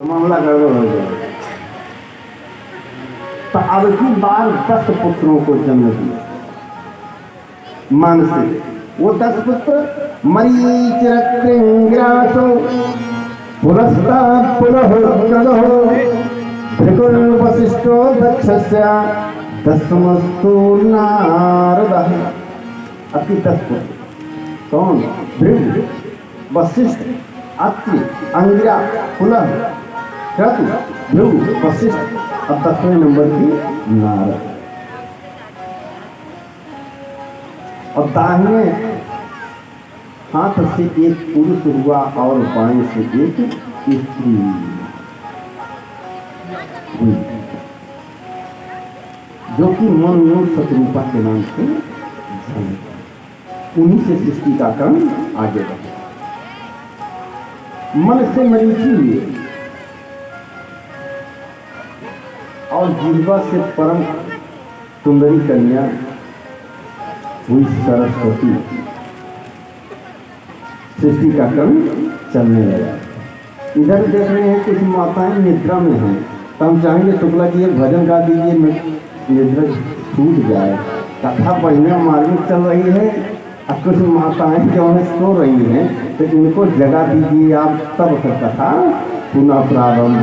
मामला गड़बड़ हो जाए। तो अब की बार 10 पुत्रों को जन्म दिया मन से। वो 10 पुत्र मरीच रत्रिंग्रासो पुलस्ता पुलह भृगुर वसिष्ठो दक्षस्य दशमस्तु नारदः। अति 10 पुत्र कौन? भृगु, वशिष्ठ, अत्रि, अंगिरा, पुलह, क्रतु, भृगु, वशिष्ठ और 10वें नंबर की नारद। और दाहिने हाथ से एक पुरुष हुआ और बाएं से एक स्त्री हुई, जो कि मन शत्रुपा के नाम से जाने। उन्हीं से सृष्टि का क्रम आगे बढ़ा। मन से मरीची हुए और जिह्वा से परम सुंदरी कन्या हुई सरस्वती। सृष्टि का क्रम चलने लगा। इधर देख रहे हैं कुछ माताएं निद्रा में हैं, तो हम चाहेंगे शुक्ला जी एक भजन गा दीजिए, निद्रा छूट जाए। कथा बढ़िया मार्मिक चल रही है और कुछ माताएं जो है सो रही हैं, तो इनको जगा दीजिए आप, तब कथा पुनः प्रारंभ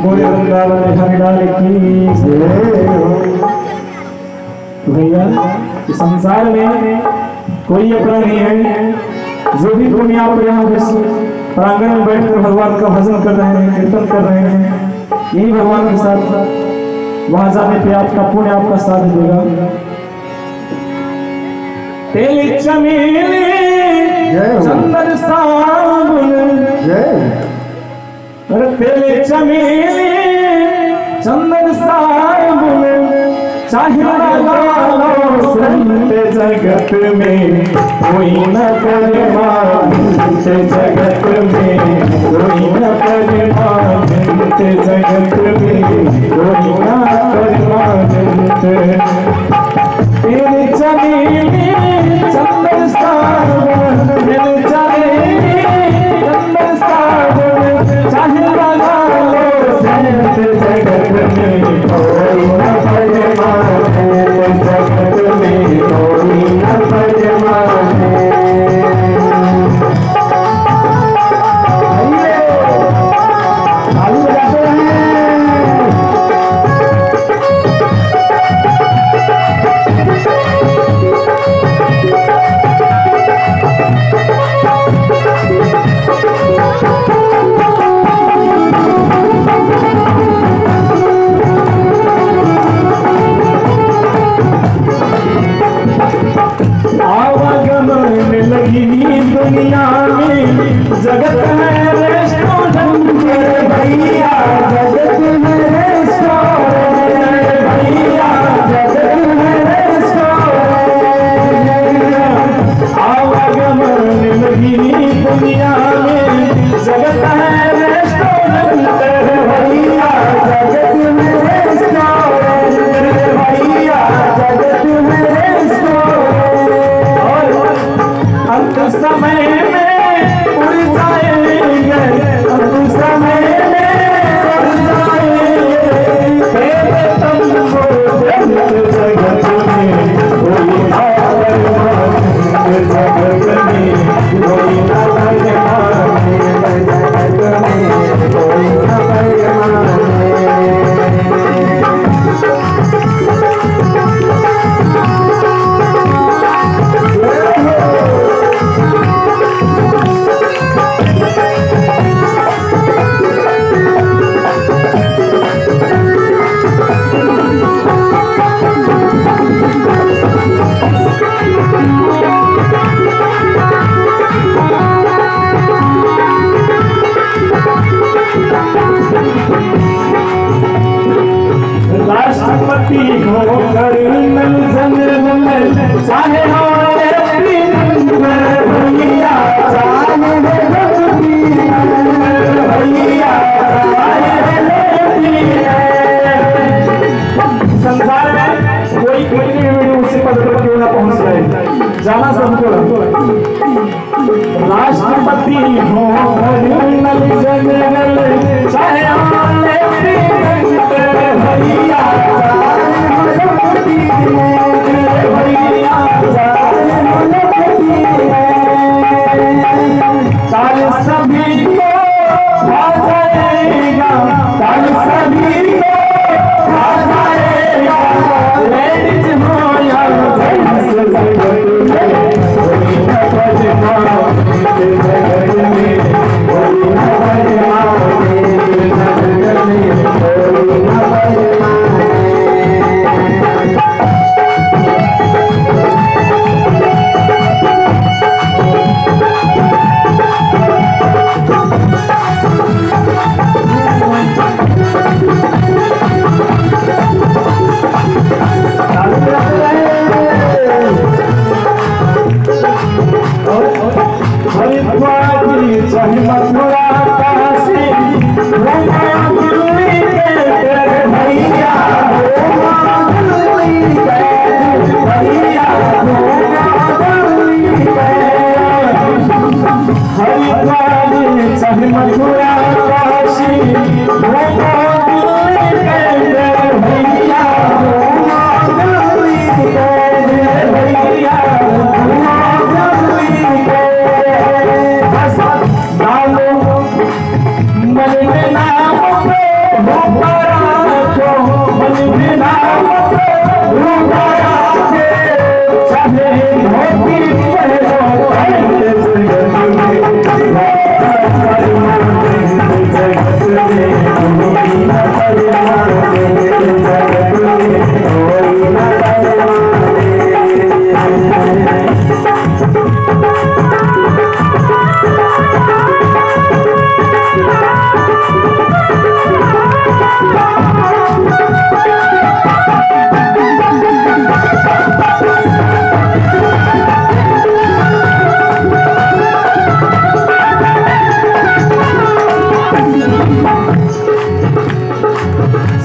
होगी। भैया इस संसार में कोई अपना नहीं है। जो भी पुण्य आप यहाँ प्रांगण में बैठकर भगवान का भजन कर रहे हैं, कीर्तन कर रहे हैं, यही भगवान के साथ वहां जाने पे आपका पुण्य आपका साथ देगा। तेली चमेली चंदन साबुन, अरे तेली चमेली चंदन साबुन चाहे लगाओ संत जगत में कोई न करे मानत जगत में, कोई न करे मानत जगत में, कोई न करे मानत। तेरे चमेली चंदन साबुन, तेरे चमेली चंदन साबुन चाहे लगाओ संत जगत में कोई न करे मानत जगत में, कोई न करे मानत। दुनिया में जगत में रेस्टोरेंट भैया, जगत में रेस्टोरेंट भैया, जगत में रेस्टोरेंट। आवागमन लगी दुनिया में जगत है रेस्टोरेंट भैया, जगत में रेस्टोरेंट भैया, जगत में रेस्टोरेंट। अंत समय में उड़ जाएंगे, अंत समय में उड़ जाएंगे, तंबू जगत में कोई ना जगत में, कोई ना जगत में, कोई ना राष्ट्रपति होकर नल जन चाहे हो भैया, चाहे भैया, संसार में कोई उसी पद पर क्यों ना पहुंच रहे, जाना सबको। राष्ट्रपति हो नल जन चाहे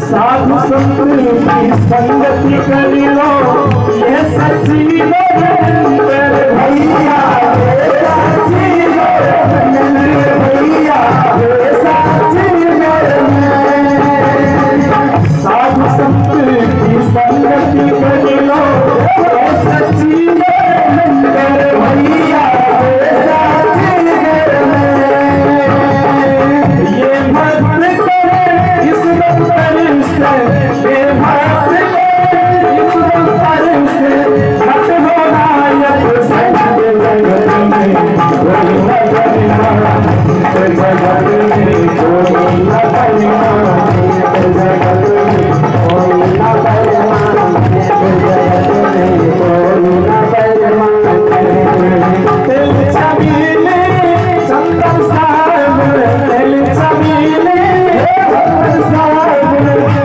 साधु संत की संगति कर लो, ये सच्ची निरंतर भैया, ये सच्ची निरंतर भैया, ये सच्ची निरंतर। साधु संत की संगति कर लो, ये सच्ची निरंतर भैया, ये सच्ची निरंतर। ये भक्त करे इस दफ्तर से, ये भक्त करे इस दफ्तर से, हट हो नायक संत जगत में कोई न परिमा, जगत में कोई न परिमा, जगत में कोई न परिमा, जगत में कोई न परिमा। दिल छबीले चंदन साहब, दिल छबीले चंदन साहब,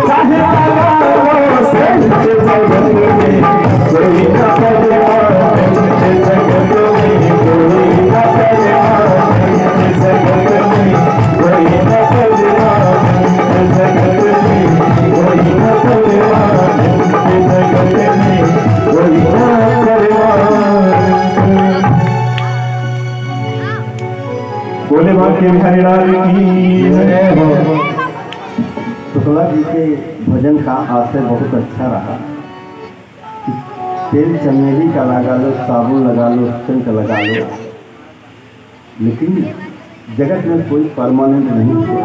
चाहे लगाओ संत जगत में कोई न परिमा, जगत में कोई न परिमा, जगत में कोई न परिमा, जगत में कोई न परिमा, जगत में कोई न परिमा। बोले भाग्य बिहारी लाल की जय हो। शुक्ला जी के भजन का आशय बहुत अच्छा रहा। तेल चमेली का लगा लो, साबुन लगा लो, सिंक लगा लो, लेकिन जगत में कोई परमानेंट नहीं हुआ।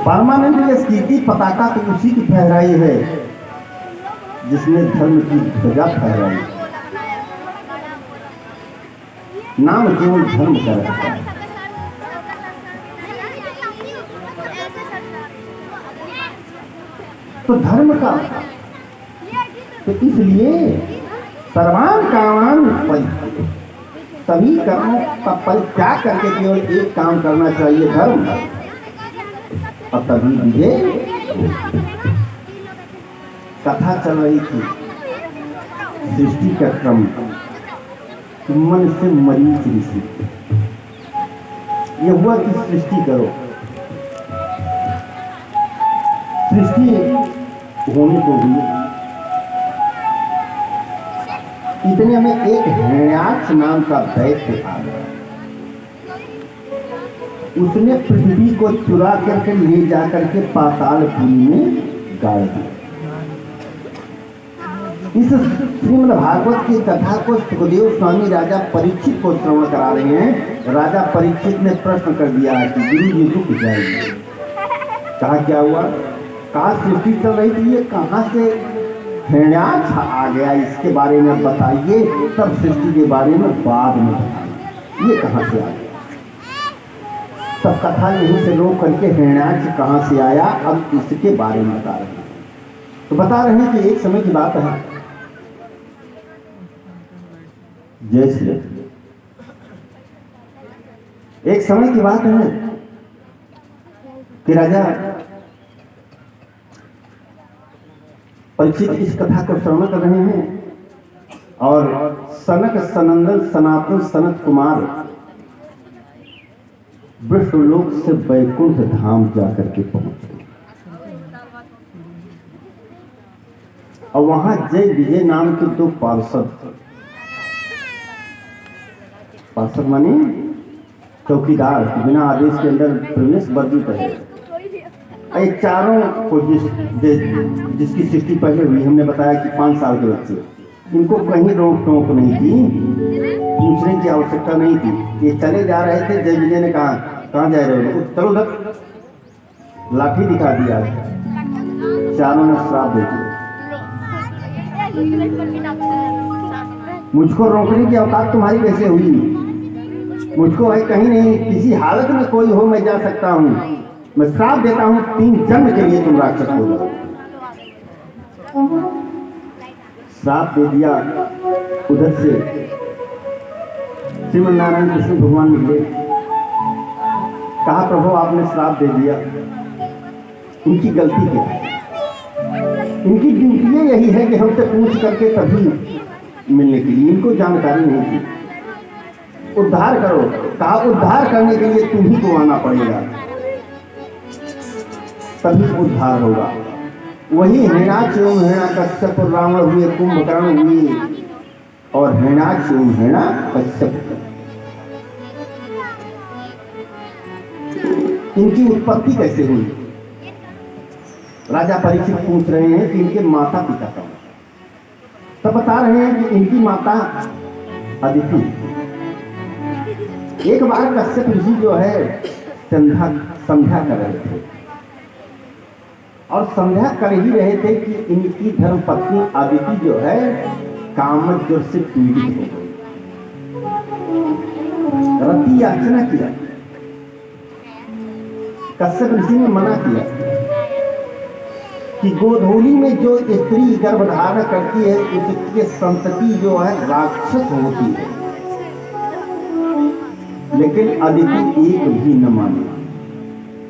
परमानेंट इसकी पताका तो उसी की फहराई है जिसने धर्म की ध्वजा फहराई। नाम केवल धर्म का रहता है। तो धर्म का, तो इसलिए सर्वान कामान परित्याग, सभी कर्मों का परित्याग करके केवल एक काम करना चाहिए, धर्म, और तभी विजय। कथा चल रही थी सृष्टि का क्रम, मन से मरीच ऋषि, यह हुआ कि सृष्टि करो। सृष्टि होने को हुई, इतने में एक हिरण्याक्ष नाम का दैत्य आ गया। उसने पृथ्वी को चुरा करके ले जाकर के पातालपुरी में गाड़ दिया। इस श्रीमद् भागवत की कथा को सुखदेव स्वामी राजा परीक्षित को श्रवण करा रहे हैं। राजा परीक्षित ने प्रश्न कर दिया कि गुरु जी रुक जाइए। कहा क्या हुआ? कहा सृष्टि चल रही थी, ये कहाँ से हिरण्याक्ष आ गया, इसके बारे में बताइए, तब सृष्टि के बारे में बाद में बताइए, ये कहाँ से आ गया। तब कथा यहीं से रोक करके हिरण्याक्ष कहाँ से आया, अब इसके बारे में बता रहे हैं। तो बता रहे हैं कि एक समय की बात है, जय श्री राम। एक समय की बात है कि राजा परीक्षित इस कथा को श्रवण कर रहे हैं और सनक सनंदन सनातन सनत कुमार विष्णुलोक से वैकुंठ धाम जाकर के पहुंचे और वहां जय विजय नाम के दो पार्षद माने चौकीदार बिना आदेश के अंदर प्रवेश वर्जित है। ये चारों को जिसकी सृष्टि पहले हुई, हमने बताया कि 5 साल के बच्चे, इनको कहीं रोक टोक नहीं थी, पूछने की आवश्यकता नहीं थी। ये चले जा रहे थे, जय विजय ने कहा कहाँ जा रहे हो, चलो उधर, लाठी दिखा दिया, चारों ने श्राप दे दिया। मुझको रोकने की औकात तुम्हारी कैसे हुई? मुझको है कहीं नहीं, किसी हालत में कोई हो मैं जा सकता हूँ, मैं श्राप देता हूँ 3 जन्म के लिए तुम राक्षस हो जाओ। श्राप दे दिया। उधर से श्रीमन नारायण कृष्ण भगवान निकले, कहा प्रभु आपने श्राप दे दिया, इनकी गलती क्या है? इनकी ड्यूटी यही है कि हमसे पूछ करके तभी मिलने के लिए, इनको जानकारी नहीं थी। उद्धार करो, कहा उद्धार करने के लिए तुम ही को आना पड़ेगा, तभी उद्धार होगा। वही हिरण्याक्ष एवं हिरण्यकश्यप रावण हुए, कुंभकर्ण हुए, और हिरण्याक्ष एवं हिरण्यकश्यप। इनकी उत्पत्ति कैसे हुई? राजा परीक्षित पूछ रहे हैं कि इनके माता पिता कौन? तब बता रहे हैं कि इनकी माता अदिति। एक बार कश्यप ऋषि जो है संध्या कर रहे थे, और संध्या कर ही रहे थे कि इनकी धर्मपत्नी अदिति जो है कामज्वर ज्वर से पीड़ित हो गई। रति याचना किया, कश्यप ऋषि ने मना किया कि गोधूली में जो स्त्री गर्भधारण करती है उसकी संतति जो है राक्षस होती है। लेकिन अदिति एक भी न मानी,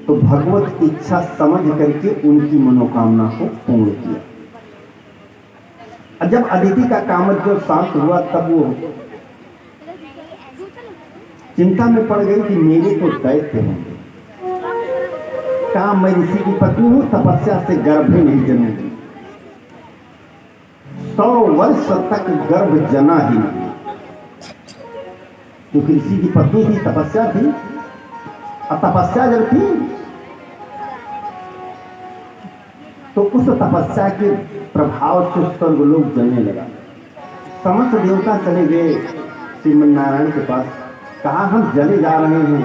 तो भगवत इच्छा समझ करके उनकी मनोकामना को पूर्ण किया। जब अदिति का कामज्वर जो शांत हुआ, तब वो चिंता में पड़ गई कि मेरे तो दैत्य होंगे, कहा मैं ऋषि की पत्नी हूं, तपस्या से गर्भ ही नहीं जन्मेगी। 100 वर्ष तक गर्भ जना ही नहीं, क्योंकि ऋषि की पत्नी थी, तपस्या थी, और तपस्या जब थी तो उस तपस्या के प्रभाव से स्वर्ग लोग जलने लगा। समस्त देवता चले गए श्रीमन नारायण के पास, कहा हम जले जा रहे हैं,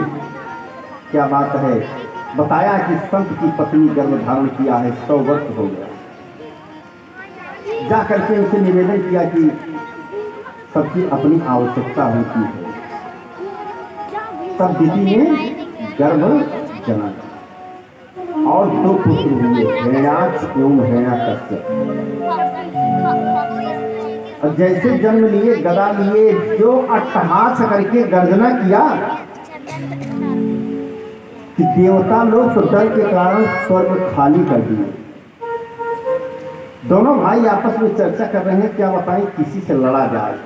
क्या बात है? बताया कि संत की पत्नी गर्भ धारण किया है, 100 वर्ष हो गया। जा करके उसे निवेदन किया कि सबकी अपनी आवश्यकता होती है। तब दीदी ने गर्भ जना और 2 पुत्र हुए, हिरण्याक्ष एवं हिरण्यकश्यप। और जैसे जन्म लिए, गदा लिए, जो अट्टहास करके गर्जना किया कि देवता लोग तो डर के कारण स्वर्ग खाली कर दिए। दोनों भाई आपस में चर्चा कर रहे हैं, क्या बताएं किसी से लड़ा जाए।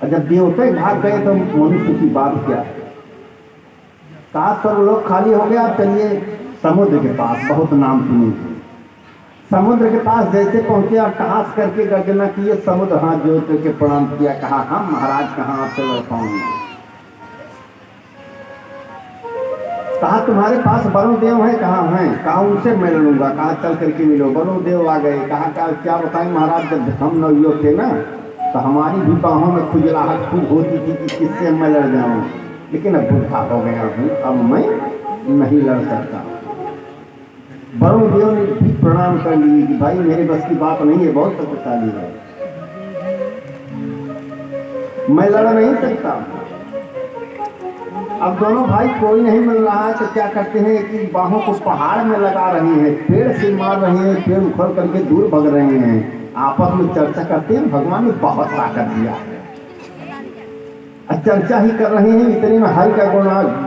और जब देवता भाग गए तो मनुष्य की बात क्या है? कहा स्वर्ग लोग खाली हो गया, चलिए समुद्र के पास, बहुत नाम सुनी थी। समुद्र के पास जैसे पहुंचे, अट्टहास करके गर्जना किए, समुद्र हाथ जोड़ करके प्रणाम किया, कहा हम महाराज कहाँ आपसे लड़ पाऊंगे। कहा तुम्हारे पास वरुण देव है? कहाँ हैं? कहा उनसे मैं लड़ूंगा। कहा चल करके मिलो। वरुण देव आ गए। कहा क्या बताएं महाराज, जब हम नवयुवक थे ना तो हमारी भी बाहों में खुजलाहट खूब होती थी कि किससे मैं लड़ जाऊं, लेकिन अब बुढ़ा हो गया हूँ, अब मैं नहीं लड़ सकता। वरुण देव ने भी प्रणाम कर लिए कि भाई मेरे बस की बात नहीं है, बहुत शक्तिशाली है, मैं लड़ नहीं सकता। अब दोनों भाई कोई नहीं मिल रहा है तो क्या करते हैं कि बाहों को पहाड़ में लगा रहे हैं, पेड़ से मार रहे हैं, पेड़ उखड़ करके दूर भग रहे हैं, आपस में चर्चा करते हैं भगवान ने बहुत ताकत दिया है। चर्चा ही कर रहे हैं, इतने में हरि का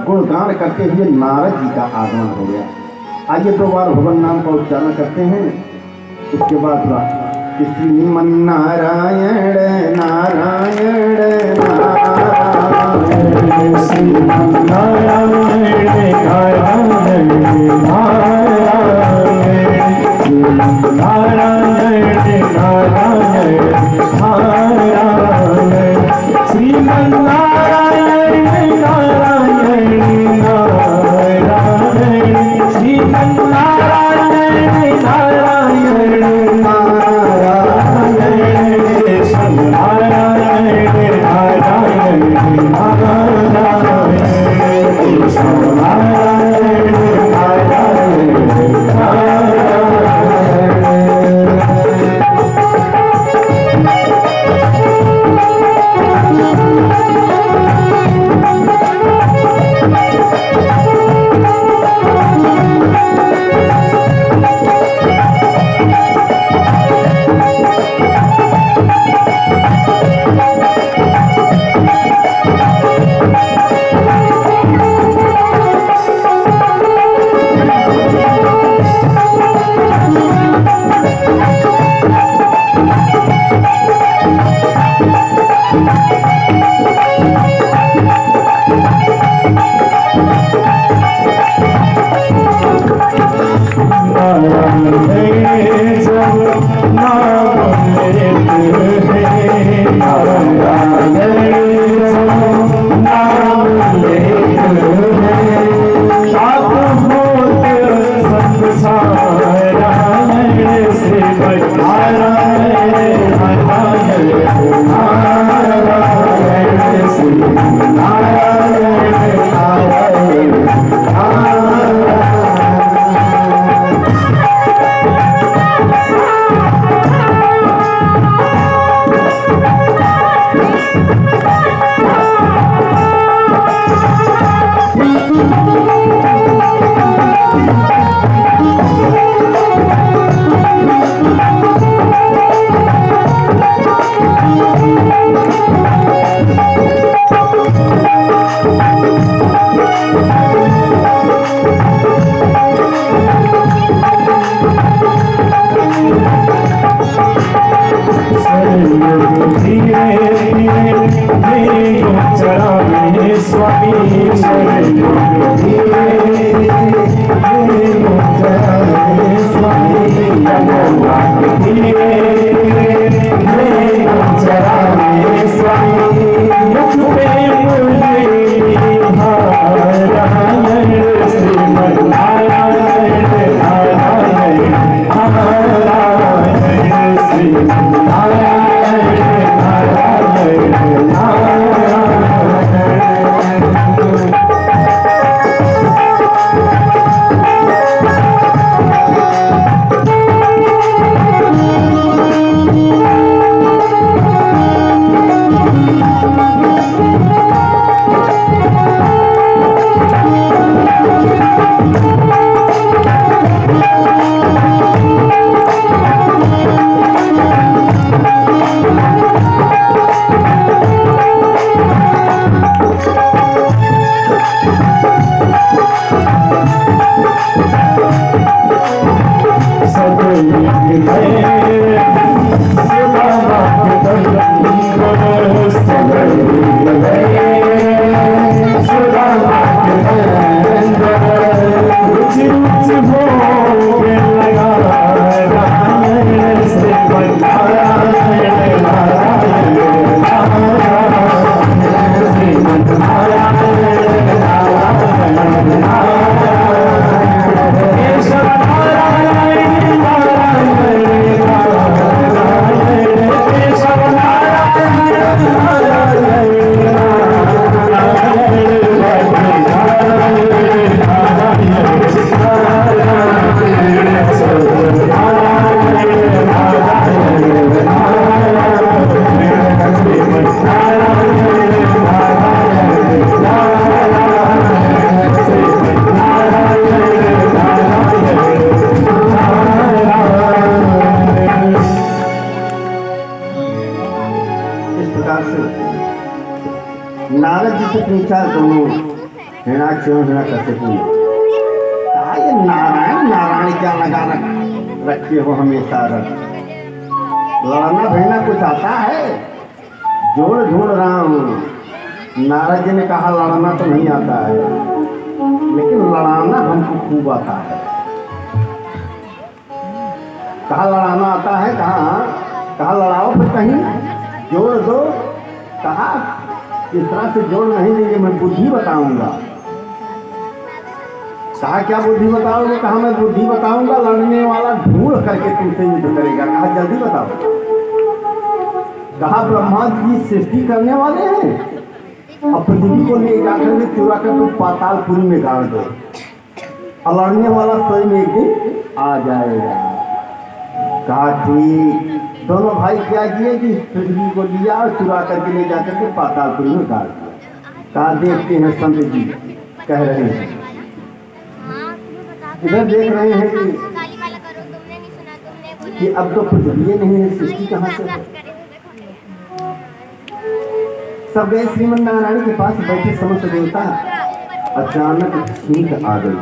गुणगान करते हुए नारद जी का आगमन हो गया। आइए 2 बार भगवान नाम का उच्चारण करते हैं, उसके बाद श्रीमन नारायण नारायण नारायण श्रीमन नारायण नारायण नारायण श्रीमन नारायण नारायण नारायण श्रीमन नारायण नारायण नारद जी से पूछा दोनों हिरणाक्ष एवं हिरण्यकशिपु ने, कहा ये नारायण नारायण क्या लगा रखे हो हमेशा लड़ना भिड़ना कुछ आता है? जोड़ ढूंढ रहा हूँ। नारद जी ने कहा लड़ना तो नहीं आता है, लेकिन लड़ाना हमको खूब आता है। कहा लड़ाना आता है? कहा लड़ाओ फिर कहीं जोड़ दो। कहा इस तरह से जोड़ नहीं देंगे, मैं बुद्धि बताऊंगा। कहा क्या बुद्धि बताओगे? कहा मैं बुद्धि बताऊंगा, लड़ने वाला ढूंढ करके तुमसे युद्ध करेगा। कहा जल्दी बताओ। कहा ब्रह्मा जी सृष्टि करने वाले हैं और पृथ्वी को ले जाकर के चुरा कर तुम पातालपुरी में गाड़ दो और लड़ने वाला स्वयं एक दिन आ जाएगा। कहा ठीक। दोनों भाई क्या किए कि पृथ्वी को लिया और चुरा करके ले जाकर के पातालपुरी में गाड़ दिया। कहा देखते हैं संत जी कह रहे हैं, इधर देख रहे हैं कि अब तो पृथ्वी नहीं है, सृष्टि कहाँ से? सब गए श्रीमन नारायण के पास बैठे समस्त देवता। अचानक छींक आ गई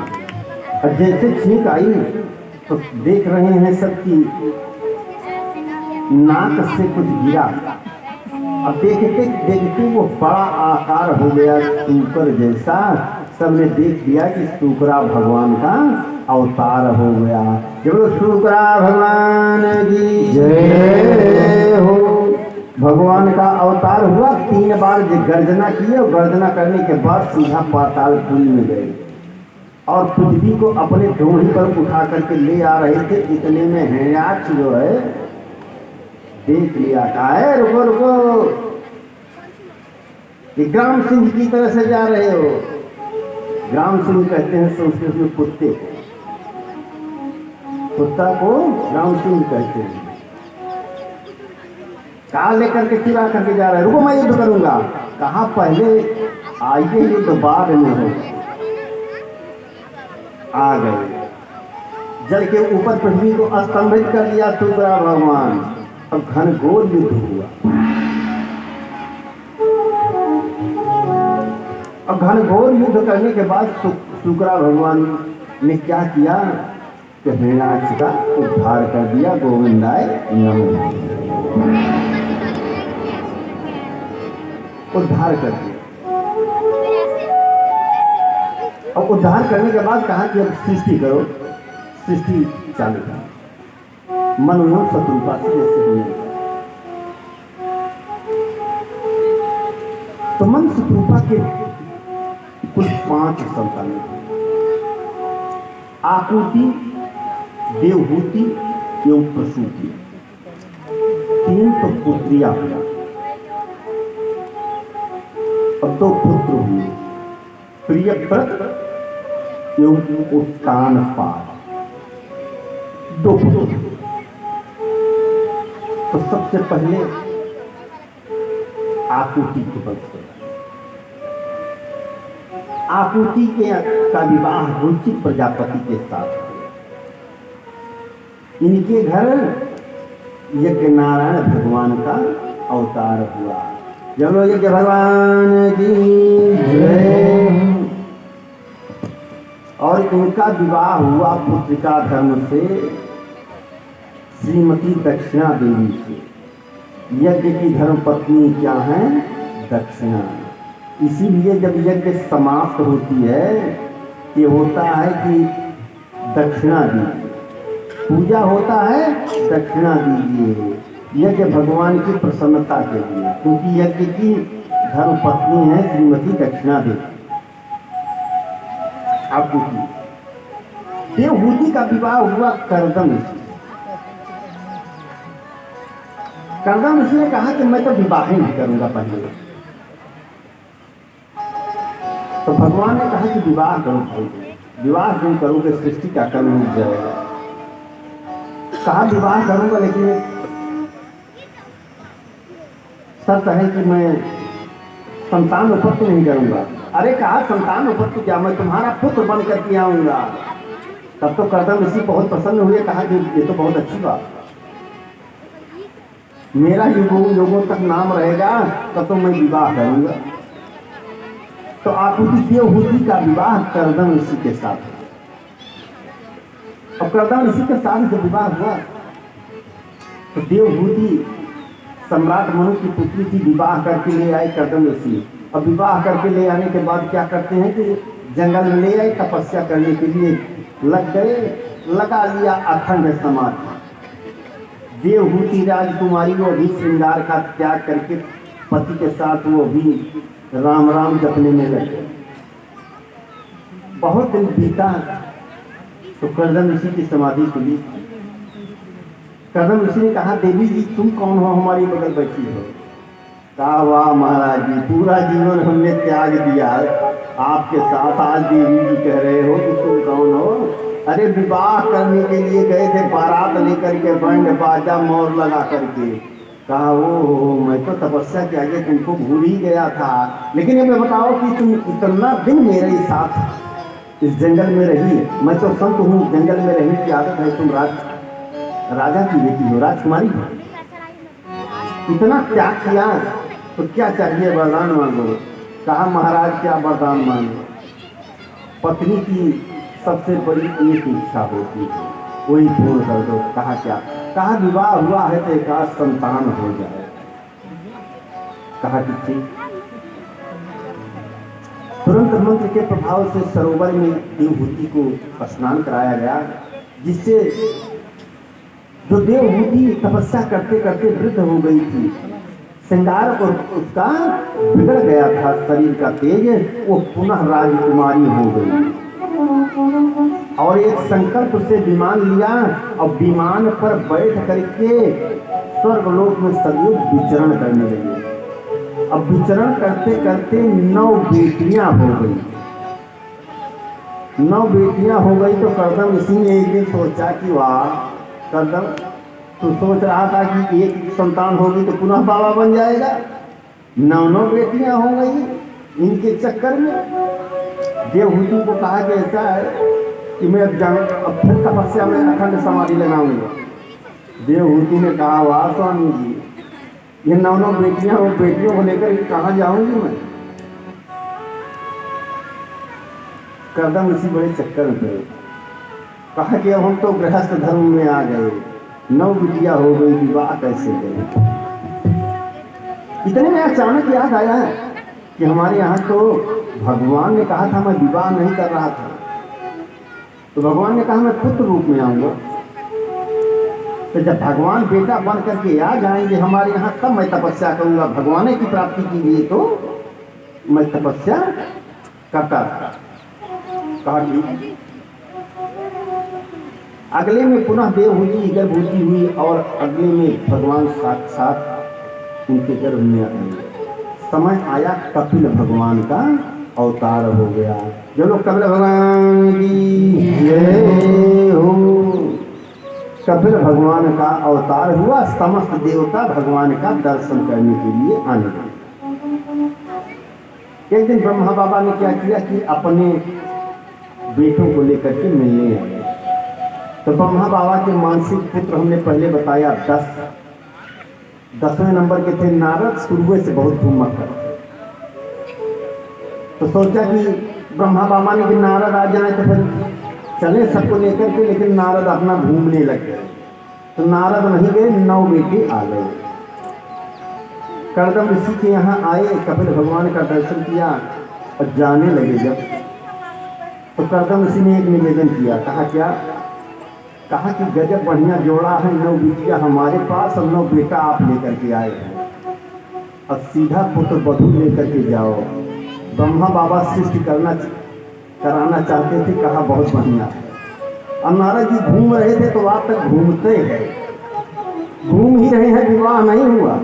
और जैसे छींक आई तो देख रहे हैं सबकी नाक से कुछ गिरा और देखते देखते वो बड़ा आकार हो गया सूकर जैसा। सबने देख लिया कि सूकरा भगवान का अवतार हो गया। जब सूकरा भगवान की जय हो। भगवान का अवतार हुआ, 3 बार गर्जना किए और गर्जना करने के बाद सीधा पातालपुरी में गए और पृथ्वी को अपने डोरी पर उठा करके ले आ रहे थे। इतने में हिरण्याक्ष जो है देख लिया। कहा है रुको रुको, ग्राम सिंह की तरह से जा रहे हो। ग्राम सिंह कहते हैं संस्कृत में कुत्ते को, कुत्ता को ग्राम सिंह कहते हैं। कहा लेकर के चुरा करके जा रहे हैं? रुको मैं युद्ध करूंगा। कहा पहले आइए युद्ध बाद में हो। आ गए, जल के ऊपर पृथ्वी को स्तंभित कर दिया सूकरा भगवान। अब घनघोर युद्ध हुआ। अब घनघोर युद्ध करने के बाद सूकरा भगवान ने क्या किया कि हिरण्याक्ष का उद्धार कर दिया। गोविंदाय नमो। उद्धार कर दिया। अब उद्धार करने के बाद कहा कि अब सृष्टि करो। सृष्टि चालू करो। मनोयोग शत्रुपा से जैसे होने लगा। तो मन शत्रुपा के कुल 5 संतानें, आकुति, देवहूति एवं प्रसूति। 3 तो पुत्रियां हुई। अब 2 पुत्र हुए, प्रियव्रत एवं उत्तानपाद। 2 पुत्र। तो सबसे पहले आकुति के वंश। आकुति का विवाह रुचिक प्रजापति के साथ हुआ। इनके घर यज्ञ नारायण भगवान का अवतार हुआ। जब लोग यज्ञ भगवान की जय। और इनका विवाह हुआ पुत्रिका धर्म से श्रीमती दक्षिणा देवी से। यज्ञ की धर्म पत्नी क्या है? दक्षिणा। इसीलिए जब यज्ञ समाप्त होती है ये होता है कि दक्षिणा दीजिए, पूजा होता है दक्षिणा दीजिए, यज्ञ भगवान की प्रसन्नता के लिए, क्योंकि यज्ञ की धर्म पत्नी है श्रीमती दक्षिणा देवी। आप देखिए देवहूति का विवाह हुआ करदम ऋषि। करदम ऋषि ने कहा कि मैं तो विवाह ही नहीं करूंगा पहले। तो भगवान ने कहा कि विवाह करो भाई, विवाह क्यों करोगे, सृष्टि का कर्म मिल जाएगा। कहा विवाह करूंगा लेकिन शर्त है कि मैं संतान उत्पत्ति नहीं करूंगा। अरे कहा संतान उत्पत्ति क्या, मैं तुम्हारा पुत्र बन करके आऊंगा। तब तो करदम ऋषि बहुत प्रसन्न हुए, कहा कि ये तो बहुत अच्छी बात, मेरा युगों युगों तक नाम रहेगा, तब तो मैं विवाह करूंगा। तो आहुति देवहूति का विवाह करदम ऋषि के साथ। और करदम ऋषि के साथ जब विवाह हुआ तो देवहूति सम्राट मनु की पुत्री थी, विवाह करके ले आए करदम ऋषि। और विवाह करके ले आने के बाद क्या करते हैं कि जंगल में ले आए, तपस्या करने के लिए लग गए, लगा लिया अखंड समाधि। देवहूति राजकुमारी वो भी श्रृंगार का त्याग करके पति के साथ वो भी राम राम जपने में लगे। बहुत दिन बीता तो करदम ऋषि की समाधि खुली। करदम ऋषि ने कहा देवी जी तुम कौन हो, हमारी बगल बैठी हो। कहा वाह महाराज जी, पूरा जीवन हमने त्याग दिया आपके साथ, आज देवी जी कह रहे हो कि तुम कौन हो। अरे विवाह करने के लिए गए थे, बारात लेकर के, बैंड बाजा मोर लगा करके। कहा ओ मैं तो तपस्या के आगे तुमको भूल ही गया था। लेकिन ये बताओ कि तुम इतना दिन मेरे साथ इस जंगल में रही, मैं तो संत हूँ, जंगल में रहने की आदत है, तुम राजा की बेटी हो, राजकुमारी हो, इतना त्याग किया तो क्या चाहिए, वरदान मांगो। कहा महाराज क्या वरदान मांगो। पत्नी की सबसे बड़ी एक इच्छा होती है, वही पूर्ण कर दो। कहा क्या? कहा विवाह हुआ है तो एक संतान हो जाए। कहा कि ठीक। तुरंत मंत्र के प्रभाव से सरोवर में देवहूति को स्नान कराया गया, जिससे जो देवहूति तपस्या करते करते वृद्ध हो गई थी, श्रृंगार और उसका बिगड़ गया था शरीर का तेज, वो पुनः राजकुमारी हो गई। और एक संकल्प से विमान लिया और विमान पर बैठ करके स्वर्गलोक में सदैव विचरण करने लगे। अब विचरण करते करते 9 बेटियां हो गई। 9 बेटियां हो गई तो करदम ऋषि ने एक दिन सोचा कि वाह करदम, तो सोच रहा था कि एक संतान होगी तो पुनः बाबा बन जाएगा, 9 बेटियां हो गई इनके चक्कर में। देवहूति को कहा कि ऐसा है कि मैं अब फिर तपस्या में अखंड समाधि लगाऊंगा। देवहूति ने कहा वाह स्वामी जी, ये 9 बेटियां और बेटियों को लेकर कहाँ जाऊंगी मैं। करदम ऋषि बड़े चक्कर में गए। कहा कि अब हम तो गृहस्थ धर्म में आ गए, 9 बिटिया हो गई, विवाह कैसे करें। इतने में अचानक याद आया कि हमारे यहाँ तो भगवान ने कहा था मैं विवाह नहीं कर रहा था, तो भगवान ने कहा मैं पुत्र रूप में आऊंगा। तो जब भगवान बेटा बन करके आ जाएंगे हमारे यहाँ, तब मैं तपस्या करूंगा। भगवान की प्राप्ति के लिए तो मैं तपस्या करता था। कहा कि अगले में पुनः देवहूति गर्भवती हुई और अगले में भगवान साक्षात उनके गर्भ में आए। समय आया कपिल भगवान का अवतार हो गया। जो लोग कपिल भगवान की जय हो। कपिल भगवान का अवतार हुआ, समस्त देवता भगवान का दर्शन करने के लिए आने लगे। एक दिन ब्रह्मा बाबा ने क्या किया कि अपने बेटों को लेकर के मिलने आए। तो ब्रह्मा बाबा के मानसिक पुत्र हमने पहले बताया 10वें नंबर के थे। नारद शुरू से बहुत घूमक करते, तो सोचा कि ब्रह्मा बाबा ने कि नारद आ जाए तो फिर चले सबको लेकर के, लेकिन नारद अपना घूमने लग गए। तो नारद नहीं गए, 9 बेटे आ गए। कर्दम ऋषि के यहाँ आए, कपिल भगवान का दर्शन किया और जाने लगे जब, तो कर्दम ऋषि ने एक निवेदन किया। कहा क्या? कहा कि गजब बढ़िया जोड़ा है, 9 बिटिया हमारे पास और 9 बेटा आप लेकर के आए हैं, और सीधा पुत्र वधू लेकर के जाओ। ब्रह्मा बाबा सृष्टि कराना चाहते थे। कहा बहुत बढ़िया। और नारद जी घूम रहे थे तो आप तक घूमते हैं, घूम ही रहे हैं, विवाह नहीं हुआ।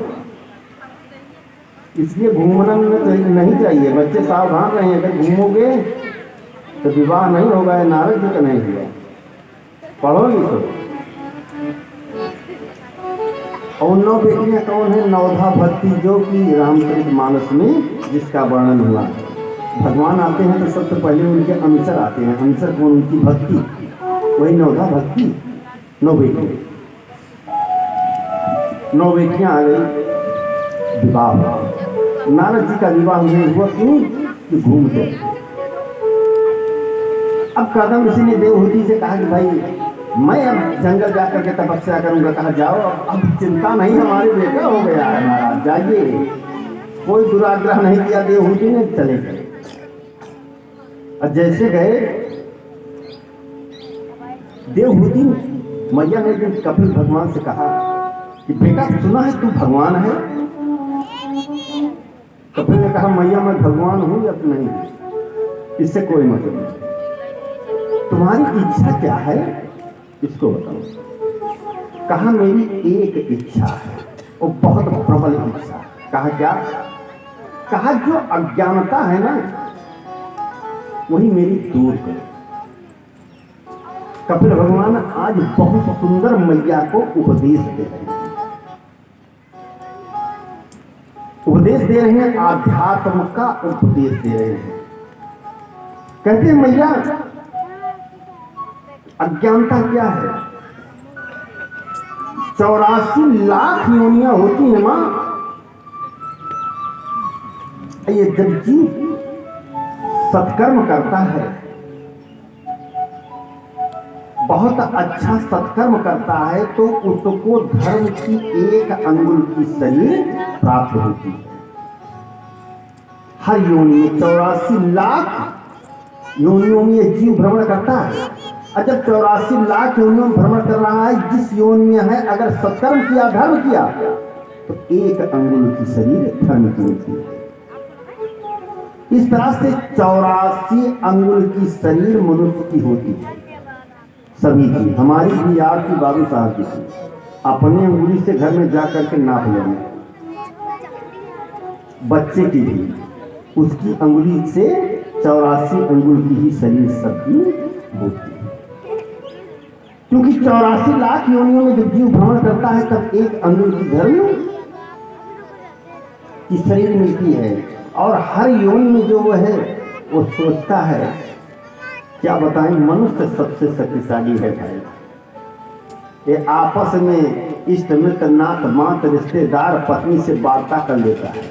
इसलिए घूमना नहीं चाहिए, बच्चे सावधान रहें, अगर घूमोगे तो विवाह नहीं होगा। नारद जी का नहीं हुआ, पढ़ोगे तो। और 9 बेटियां कौन है? नवधा भक्ति, जो कि रामचरितमानस में जिसका वर्णन हुआ। भगवान आते हैं तो सबसे पहले उनके अनुचर आते हैं। अनुचर कौन? उनकी भक्ति, वही नवधा भक्ति। 9 बेटियां, 9 बेटियां आ गई, विवाह हुआ। नारद जी का विवाह नहीं हुआ, क्यों? कि घूमते। अब कर्दम ऋषि ने देवहूति से कहा कि भाई मैं अब जंगल जाकर के तपस्या करूंगा। कहा जाओ, अब चिंता नहीं, हमारे बेटा हो गया है महाराज, जाइए। कोई दुराग्रह नहीं किया देवहूति ने, चले गए। और जैसे गए, देवहूति मैया ने भी कपिल भगवान से कहा कि बेटा सुना है तू भगवान है? कपिल ने कहा मैया मैं भगवान हूं या नहीं, इससे कोई मतलब नहीं, तुम्हारी इच्छा क्या है इसको बताओ। कहा मेरी एक इच्छा है, वो बहुत प्रबल इच्छा है। कहा क्या? कहा जो अज्ञानता है ना, वही मेरी दूर करो। कपिल भगवान आज बहुत सुंदर मैया को उपदेश दे रहे हैं, उपदेश दे रहे हैं, आध्यात्म का उपदेश दे रहे हैं। कहते हैं मैया अज्ञानता क्या है? 84 लाख योनियां होती हैं मां। ये जब जीव सत्कर्म करता है, बहुत अच्छा सत्कर्म करता है, तो उसको धर्म की 1 अंगुल की शरीर प्राप्त होती है। हर योनि में 84 लाख योनियों में ये जीव भ्रमण करता है। और जब 84 लाख योनियों में भ्रमण कर रहा है, जिस योनि में है, अगर सत्कर्म किया, धर्म किया, तो 1 अंगुल की शरीर धर्म की होती है। इस तरह से 84 अंगुल की शरीर मनुष्य की होती है, सभी की। हमारी भी यार की, बाबू साहब की थी। अपने अंगुली से घर में जा करके नाप लेंगे। बच्चे की भी उसकी अंगुली से 84 अंगुल की ही शरीर सबकी होती है। क्योंकि 84 लाख योनियों में जब जीव भ्रमण करता है, तब 1 अंगुल की धर्म की शरीर मिलती है। और हर योनि में जो वो है, वो सोचता है, क्या बताएं, मनुष्य सबसे शक्तिशाली है भाई। ये आपस में इष्ट मित्र नात मात रिश्तेदार पत्नी से वार्ता कर लेता है।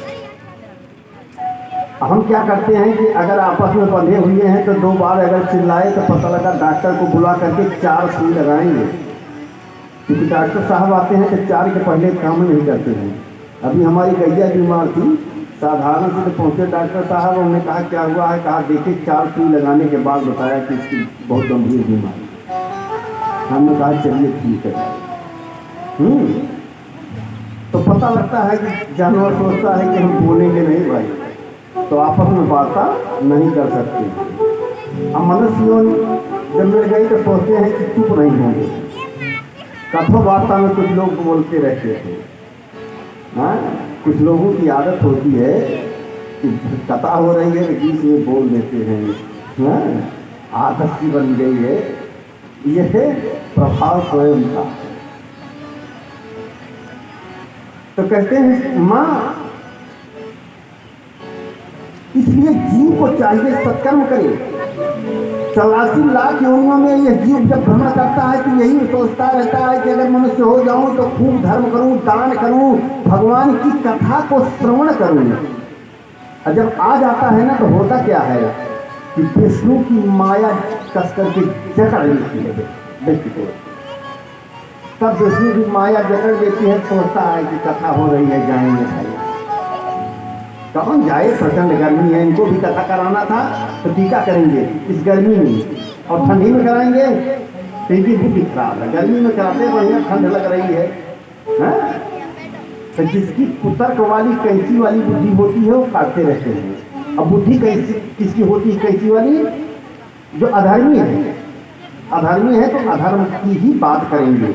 हम क्या करते हैं कि अगर आपस में बंधे हुए हैं तो 2 बार अगर चिल्लाए तो पता लगा डॉक्टर को बुला करके 4 सुई लगाएंगे, क्योंकि डॉक्टर साहब आते हैं तो 4 के पहले काम नहीं करते हैं। अभी हमारी गैया बीमार थी, साधारण से तो पहुँचे डॉक्टर साहब, उन्होंने कहा क्या हुआ है? कहा देखिए 4 सुई लगाने के बाद बताया कि इसकी बहुत गंभीर बीमारी। हमने कहा चलिए ठीक है। तो पता लगता है कि जानवर सोचता है कि हम बोलेंगे नहीं भाई, तो आपस में वार्ता नहीं कर सकते। अब मनुष्य जब मिल गई तो सोचते हैं कि चुप नहीं होंगे। कथो वार्ता में कुछ लोग बोलते रहते थे। हाँ, कुछ लोगों की आदत होती है कि कथा हो रही है, बीच में बोल देते हैं। हाँ, आदत सी बन गई है। यह प्रभाव स्वयं का। तो कहते हैं माँ, इसलिए जीव को चाहिए सत्कर्म करे। 84 लाख योनियों में यह जीव जब भ्रमण करता है तो यही सोचता रहता है कि अगर मनुष्य हो जाऊं तो खूब धर्म करूं, दान करूं, भगवान की कथा को श्रवण करूं। और जब आ जाता है ना, तो होता क्या है कि विष्णु की माया कस करके जकड़ लेती है व्यक्ति को। तब विष्णु की माया जकड़ देती है, सोचता है कि कथा हो रही है, जाएंगे भाई। कौन जाए, प्रचंड गर्मी है, इनको भी कथा कराना था तो टीका करेंगे इस गर्मी में, और ठंडी में कराएंगे तो इनकी बुद्धि खराब है। गर्मी में कराते बढ़िया, ठंड लग रही है, हाँ? तो जिसकी कुतर्क वाली कैंची वाली बुद्धि होती है वो काटते रहते हैं। अब बुद्धि कैसी किसकी होती है, कैंची वाली? जो अधर्मी है। अधर्मी है तो अधर्म की ही बात करेंगे,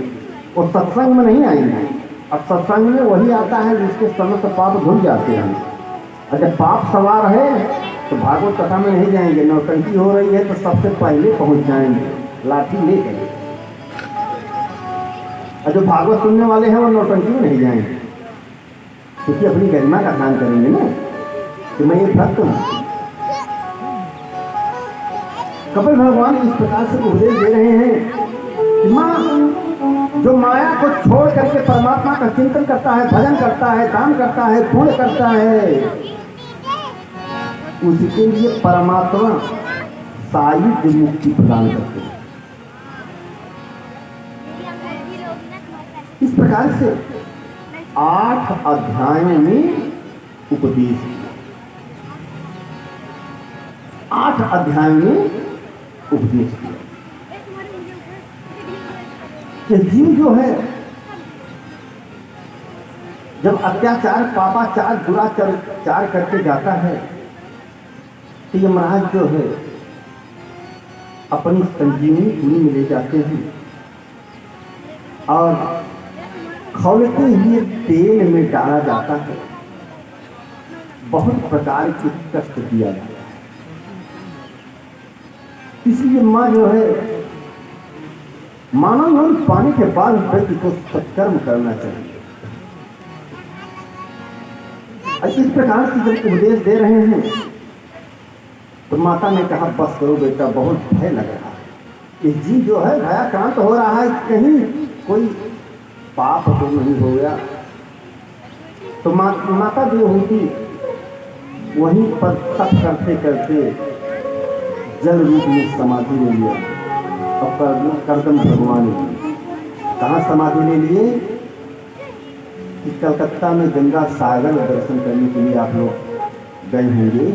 और सत्संग में नहीं आएंगे। अब सत्संग में वही आता है जिसके समस्त पाप धुल जाते हैं। और जब पाप सवार है तो भागवत कथा में नहीं जाएंगे। नौटंकी हो रही है तो सबसे पहले पहुंच जाएंगे लाठी लेकर। और जो भागवत सुनने वाले हैं वो नौटंकी में नहीं जाएंगे, क्योंकि अपनी गरिमा का ध्यान करेंगे ना कि मैं ये भक्त हूं। कपिल भगवान इस प्रकार से उपदेश दे रहे हैं, माँ जो माया को छोड़ करके परमात्मा का चिंतन करता है, भजन करता है, दान करता है, पुण्य करता है, उसके लिए परमात्मा सायुज्य मुक्ति प्रदान करते हैं। इस प्रकार से 8 अध्यायों में उपदेश किया। 8 अध्यायों में उपदेश किया कि जीव जो है जब अत्याचार, पापाचार, दुराचार करके जाता है तो ये महाराज जो है अपनी संजीवनी पूरी में ले जाते हैं और खौलते हुए तेल में डाला जाता है। बहुत प्रकार के कष्ट दिया जाता है। इसलिए माँ जो है, मानव जीवन पाने के बाद व्यक्ति को सत्कर्म करना चाहिए। इस प्रकार से जब उपदेश दे रहे हैं तो माता ने कहा बस करो बेटा, बहुत भय लग रहा है। ये जीव जो है भयाक्रांत हो रहा है, कहीं कोई पाप तो नहीं हो गया। तो माता जो होती वहीं पर तप करते करते जल रूप में समाधि ले लिया। और करदम भगवान कहाँ समाधि ले लिए कि कलकत्ता में गंगा सागर दर्शन करने के लिए आप लोग गए होंगे,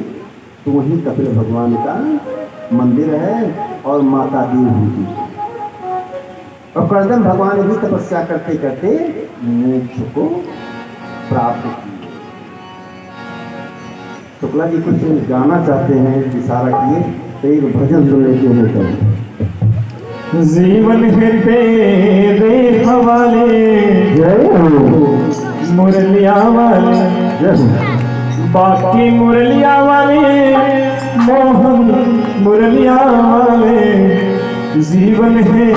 तो वहीं कपिल भगवान का मंदिर है और माता देवी जी। और करदम भगवान भी तपस्या करते करते मोक्ष को प्राप्त किए। शुक्ला जी कुछ गाना चाहते हैं, इशारा किए तो एक भजन सुन लेते हैं। तो जीवन है तेरे हवाले, जय हो मुरलिया वाले, बाकी मुरलिया वाले, मोहन मुरलिया वाले। जीवन है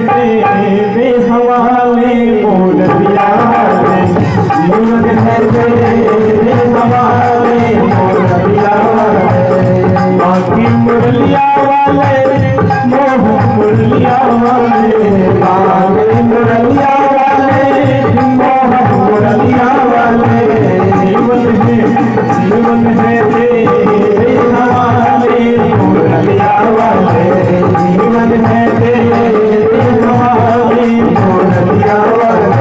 तेरे हवाले, मुरलिया वाले। जीवन है तेरे हवाले, मुरलिया वाले। बाकी मुरलिया वाले, मोहन मुरलिया वाले। बाकी मुरलिया वाले, मोहन मुरलिया वाले। जीवन है तेरे हवाले, मुरलिया वाले। जीवन है तेरे हवाले, मुरलिया वाले।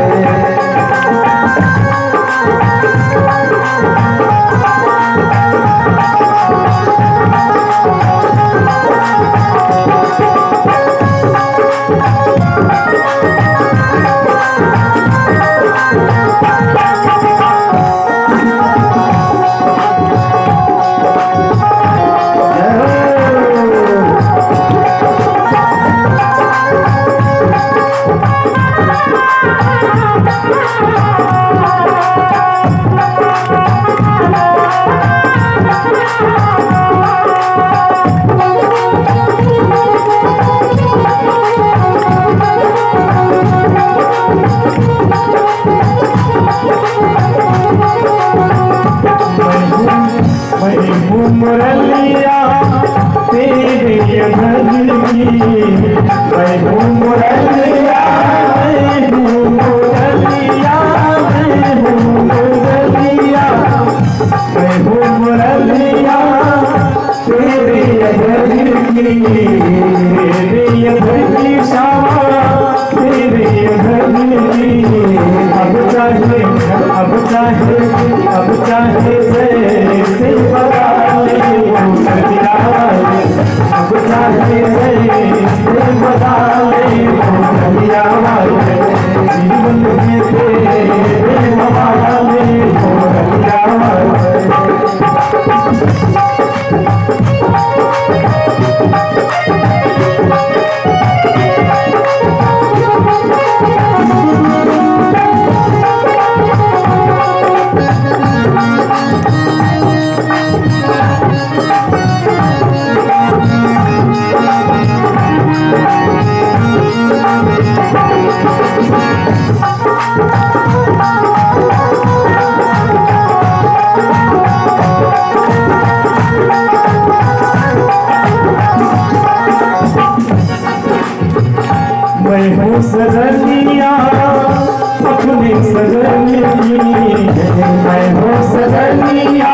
मुरलिया तेरे घर की, मैं हूँ मुरलिया, मैं हूँ मुरलिया, मैं हूँ मुरलिया, मैं हूँ मुरलिया बजा ले मुरलिया वाले, जीवन में तेरे हवाले मुरलिया वाले। मैं हूँ सजनिया अपनी सजनी, मैं हूँ सजनिया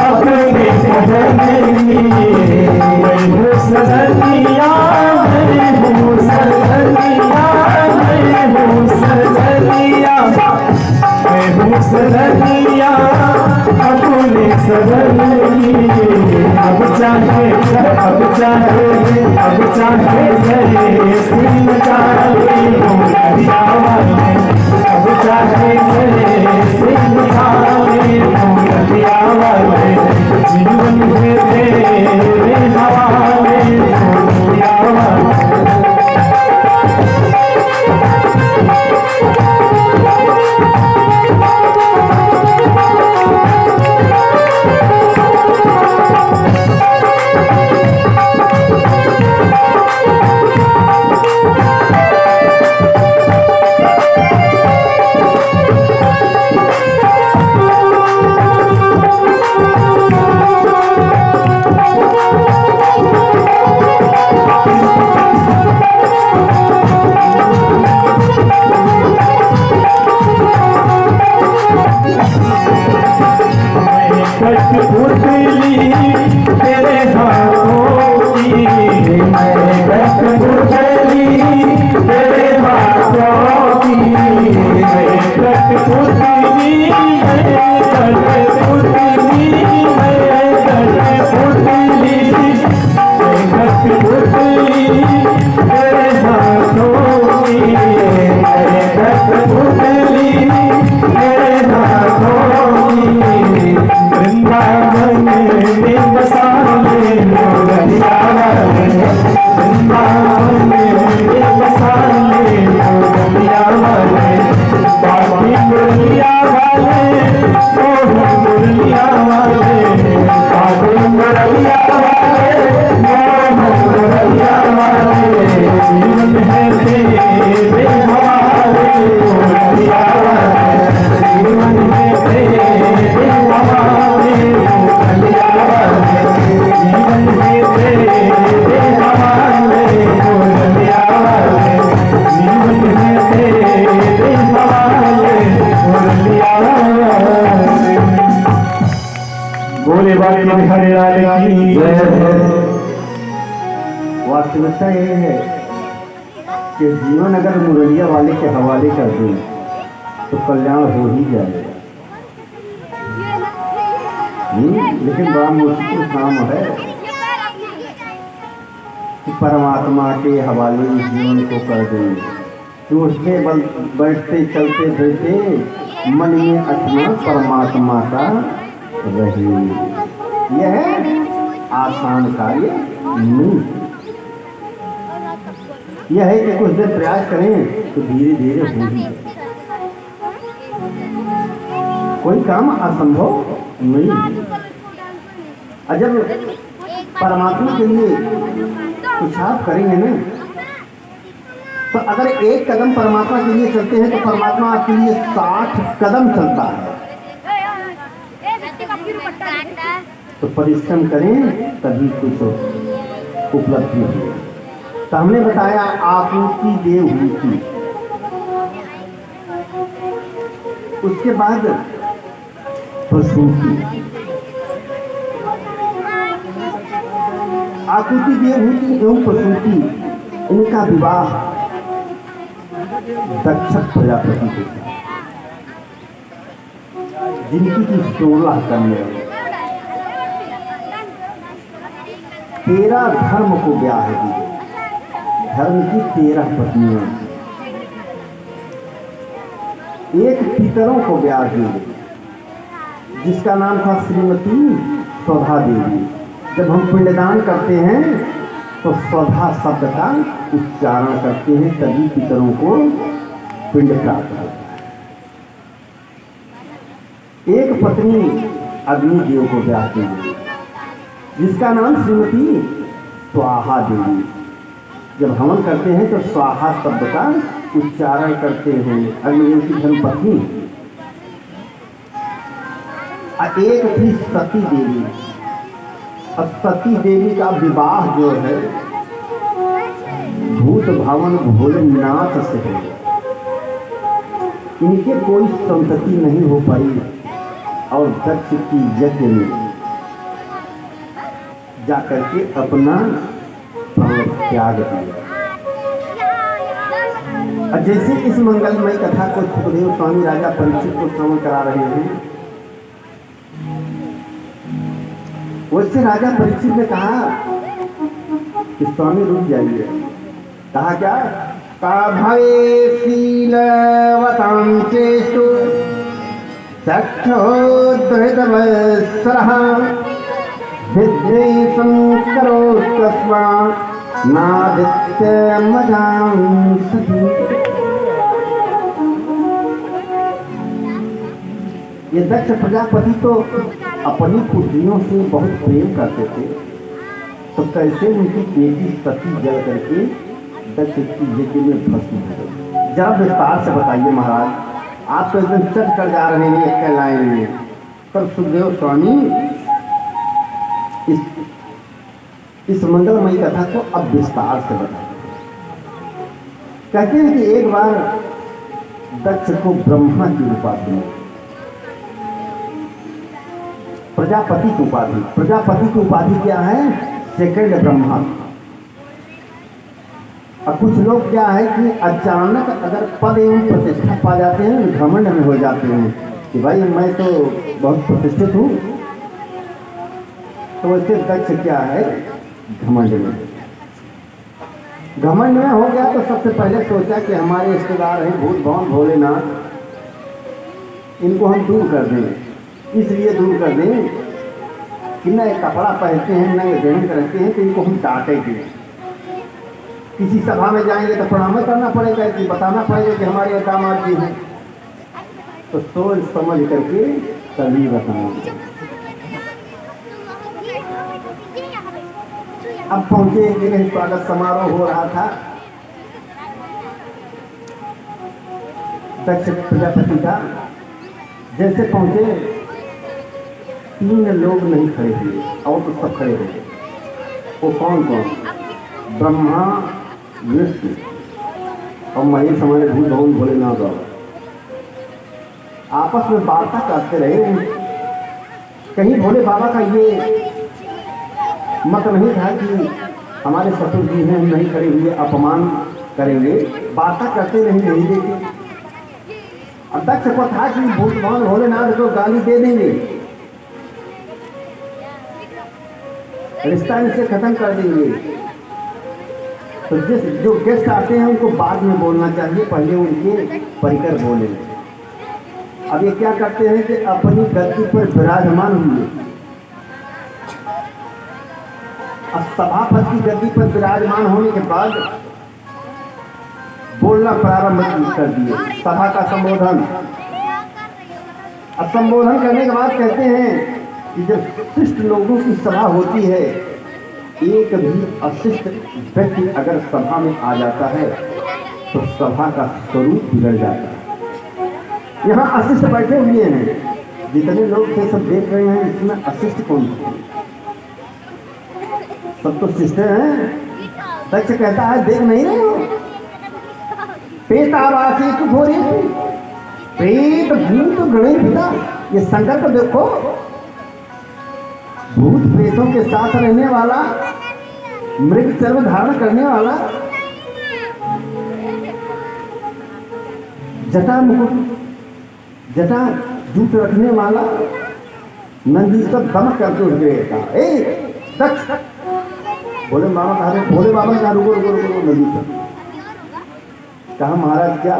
अपनी सजनी, मैं हूँ सजनिया, मैं हूँ सजनिया, मैं हूँ सजनिया, मैं हूँ सजनिया अपनी सजनी। अब चाहे अब चाहे अब चाहे जय सिंह चाहे मुरलिया वाले, अब चाहे जय सिंह चाहे मुरलिया वाले, जीवन में तेरे हवाले मुरलिया वाले। कठपुतली तेरे हाथों की, मैं कठपुतली तेरे हाथों की, मैं कठपुतली, मैं कठपुतली, मैं कठपुतली, मैं कठपुतली तेरे हाथों की, मैं कठपुतली तेरे हाथों की। वृंदावन में बसा ले मुरलिया वाले, वृंदावन में बसा ले मुरलिया वाले, बाकी मुरलिया वाले ओ मुरलिया वाले, बाकी मुरलिया वाले ओ मुरलिया वाले, जीवन है तेरे हवाले मुरलिया वाले, जीवन है तेरे हवाले मुरलिया वाले, जीवन है तेरे हवाले मुरलिया वाले, जीवन है तेरे हवाले मुरलिया वाले। बोले बाबा बिहारी लाल की जय। वास्तविकता यह है कि जीवन अगर मुरलिया वाले के हवाले कर दें तो कल्याण हो ही जाएगा। लेकिन बड़ा मुश्किल काम है कि परमात्मा के हवाले इस जीवन को कर दें, कि उसके बल बैठते चलते फिरते मन में अपना परमात्मा का रहे। यह आसान कार्य नहीं, यह है कि कुछ देर प्रयास करें तो धीरे धीरे हो ही जाए। कोई काम असंभव नहीं। और जब परमात्मा के लिए कुछ आप करेंगे ना, तो अगर एक कदम परमात्मा के लिए चलते हैं तो परमात्मा आपके लिए 60 कदम चलता है। तो परिश्रम करें तभी कुछ उपलब्धि हो। तो हमने बताया आपूर्ति देव हुई थी, उसके बाद प्रसूति। आकृति देव हुई एवं प्रसूति, इनका विवाह दक्ष प्रजापति के साथ, जिनकी की 16 कन्या, 13 धर्म को ब्याह दी। धर्म की 13 पत्नियां, एक पितरों को ब्याह दी जिसका नाम था श्रीमती स्वधा देवी। जब हम पिंडदान करते हैं तो स्वधा शब्द का उच्चारण करते हैं, तभी पितरों को पिंड प्राप्त होता है। एक पत्नी अग्निदेव को ब्याह दी जिसका नाम श्रीमती स्वाहा देवी। जब हवन करते हैं तो स्वाहा शब्द का उच्चारण करते हैं, अग्निदेव की धर्मपत्नी। एक थी सती देवी, और सती देवी का विवाह जो है भूत भवन भोलेनाथ से है। इनके कोई संतति नहीं हो पाई और दक्ष की यज्ञ में जाकर के अपना प्राण त्याग दिया। और जैसे इस मंगलमय कथा को सुखदेव स्वामी राजा परीक्षित को श्रवण करा रहे हैं, वैसे राजा परीक्षित ने कहा कि स्वामी रुक जाइए। कहा क्या? भवे शीलवतां चेष्टु सख्यो दुहितवत्सरः विद्वेषं करोत्यस्मा नादित्यमजां सखी। ये दक्ष प्रजापति तो अपनी पुत्रियों से बहुत प्रेम करते थे, तो कैसे उनकी बेटी सती जल करके दक्ष की यज्ञ में भस्म हो गई। जरा विस्तार से बताइए महाराज, आप तो एकदम चट कर जा रहे हैं एक लाइन में। पर सुखदेव स्वामी इस मंगलमयी कथा को अब विस्तार से बताइए। कहते हैं कि एक बार दक्ष को ब्रह्मा की उपाधि मिली, प्रजापति की उपाधि। प्रजापति की उपाधि क्या है? सेकंड ब्रह्मा। अब कुछ लोग क्या है कि अचानक अगर पद एवं प्रतिष्ठा पा जाते हैं, घमंड में हो जाते हैं कि भाई मैं तो बहुत प्रतिष्ठित हूँ। तो वैसे दक्ष क्या है? घमंड में। घमंड में हो गया तो सबसे पहले सोचा कि हमारे रिश्तेदार हैं भूत भवन भोलेनाथ, इनको हम दूर कर दें। इसलिए दूर कर दें कि नए कपड़ा पहनते हैं, नए गहन करते हैं, तो इनको हम डांटेंगे। किसी सभा में जाएंगे तो प्रणाम करना पड़ेगा, कि बताना पड़ेगा कि हमारे दामाद जी हैं। तो सोच समझ करके तभी बताएंगे। अब पहुंचे, एक जगह स्वागत समारोह हो रहा था दक्ष प्रजापति का। जैसे पहुंचे, 3 लोग नहीं खड़े हुए और तो सब खड़े हुए। वो कौन कौन? ब्रह्मा, विष्णु और महेश, हमारे भूत भवन भोलेनाथ बाबा। आपस में वार्ता करते रहे। कहीं भोले बाबा का ये मत नहीं था कि हमारे ससुर जी हैं, हम नहीं खड़े हुए अपमान करेंगे। वार्ता करते नहीं देखे। अध्यक्ष को था कि भूत भवन भोलेनाथ को गाली दे देंगे, रिश्ता इनसे खत्म कर देंगे। तो जो गेस्ट आते हैं उनको बाद में बोलना चाहिए, पहले उनके परिकर बोले। अब ये क्या करते हैं कि अपनी गद्दी पर विराजमान हुए, अब सभापति की गद्दी पर विराजमान होने के बाद बोलना प्रारंभ कर दिए। सभा का संबोधन। अब संबोधन करने के बाद कहते हैं कि जब शिष्ट लोगों की सभा होती है, एक भी अशिष्ट व्यक्ति अगर सभा में आ जाता है तो सभा का स्वरूप बिगड़ जाता है। यहाँ अशिष्ट बैठे हुए हैं, जितने लोग थे सब देख रहे हैं, इसमें अशिष्ट कौन थे? सब तो शिष्ट हैं। दक्ष कहता है देख नहीं रहे हो? पेतावासी घोरी, प्रेत भूत गणेश पिता, ये संकल्प देखो। भूत प्रेतों के साथ रहने वाला, मृग चर्म धारण करने वाला, जटा मुकुट जटा जूट रखने वाला नंदी सब दमक करके उठ गए। दक्ष बोले बाबा कहा, भोले बाबा कहा रुको रुको रुको, बोली तो कहा महाराज क्या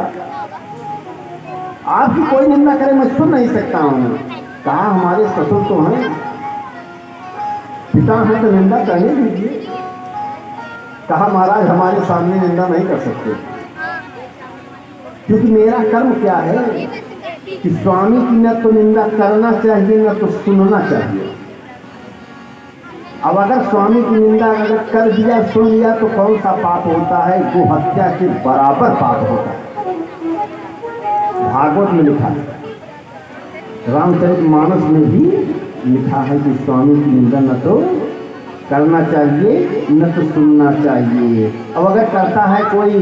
आपकी कोई निंदा करे मैं सुन नहीं सकता हूँ। कहा हमारे ससुर तो हैं, पिता हैं तो निंदा करने दीजिए। कहा महाराज हमारे सामने निंदा नहीं कर सकते, क्योंकि मेरा कर्म क्या है कि स्वामी की न तो निंदा करना चाहिए न तो सुनना चाहिए। अब अगर स्वामी की निंदा अगर कर दिया सुन लिया तो कौन सा पाप होता है? गो हत्या के बराबर पाप होता है। भागवत में लिखा है, रामचरितमानस में भी लिखा है कि स्वामी की निंदा न तो करना चाहिए न तो सुनना चाहिए। अब अगर करता है कोई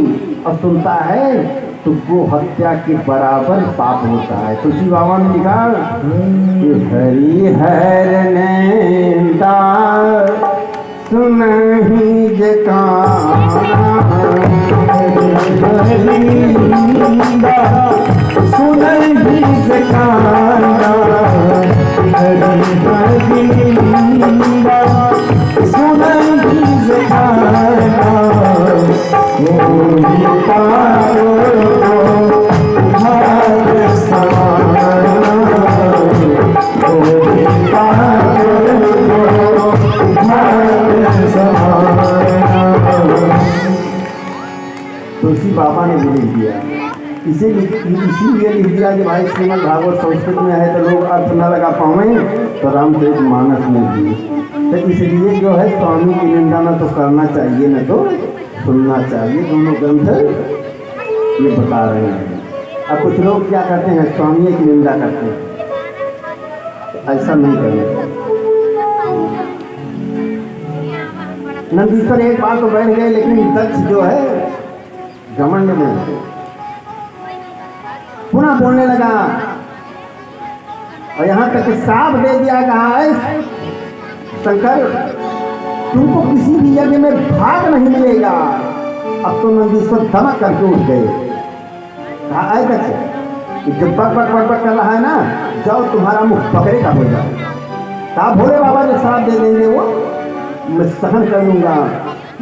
और सुनता है तो वो हत्या के बराबर पाप होता है। तुलसी बाबा ने लिखा कि हरि हर निंदा सुनहि जकाना, हरि निंदा सुनहि जकाना, हरि हरि निंदा सुनहि जकाना, मोहि पारो भाग समाना, मोहि पारो भाग समाना। तुलसी बाबा ने भी लिख दिया, इसीलिए लिख दिया कि भाई श्रीमद् भागवत संस्कृत में है तो लोग अर्थ न लगा पाएं, तो रामचरितमानस में भी। तो इसलिए जो है स्वामी की निंदा न तो करना चाहिए न तो सुनना चाहिए, दोनों ग्रंथ ये बता रहे हैं। अब कुछ लोग क्या करते हैं, स्वामी की निंदा करते हैं, ऐसा नहीं करना। नंदीश्वर एक बार तो बैठ गए, लेकिन दक्ष जो है घमंड में पुनः बोलने लगा और यहाँ तक साफ दे दिया, कहा है शंकर तुमको किसी भी यज्ञ में भाग नहीं मिलेगा। अब तो नंदीश्वर धमक करके उठ गए। कहा आए दक्ष जब बक बक बक बक कर रहा है ना, जाओ तुम्हारा मुख पकड़े का हो जाए। कहा भोले बाबा जो श्राप दे देंगे वो मैं सहन कर लूंगा,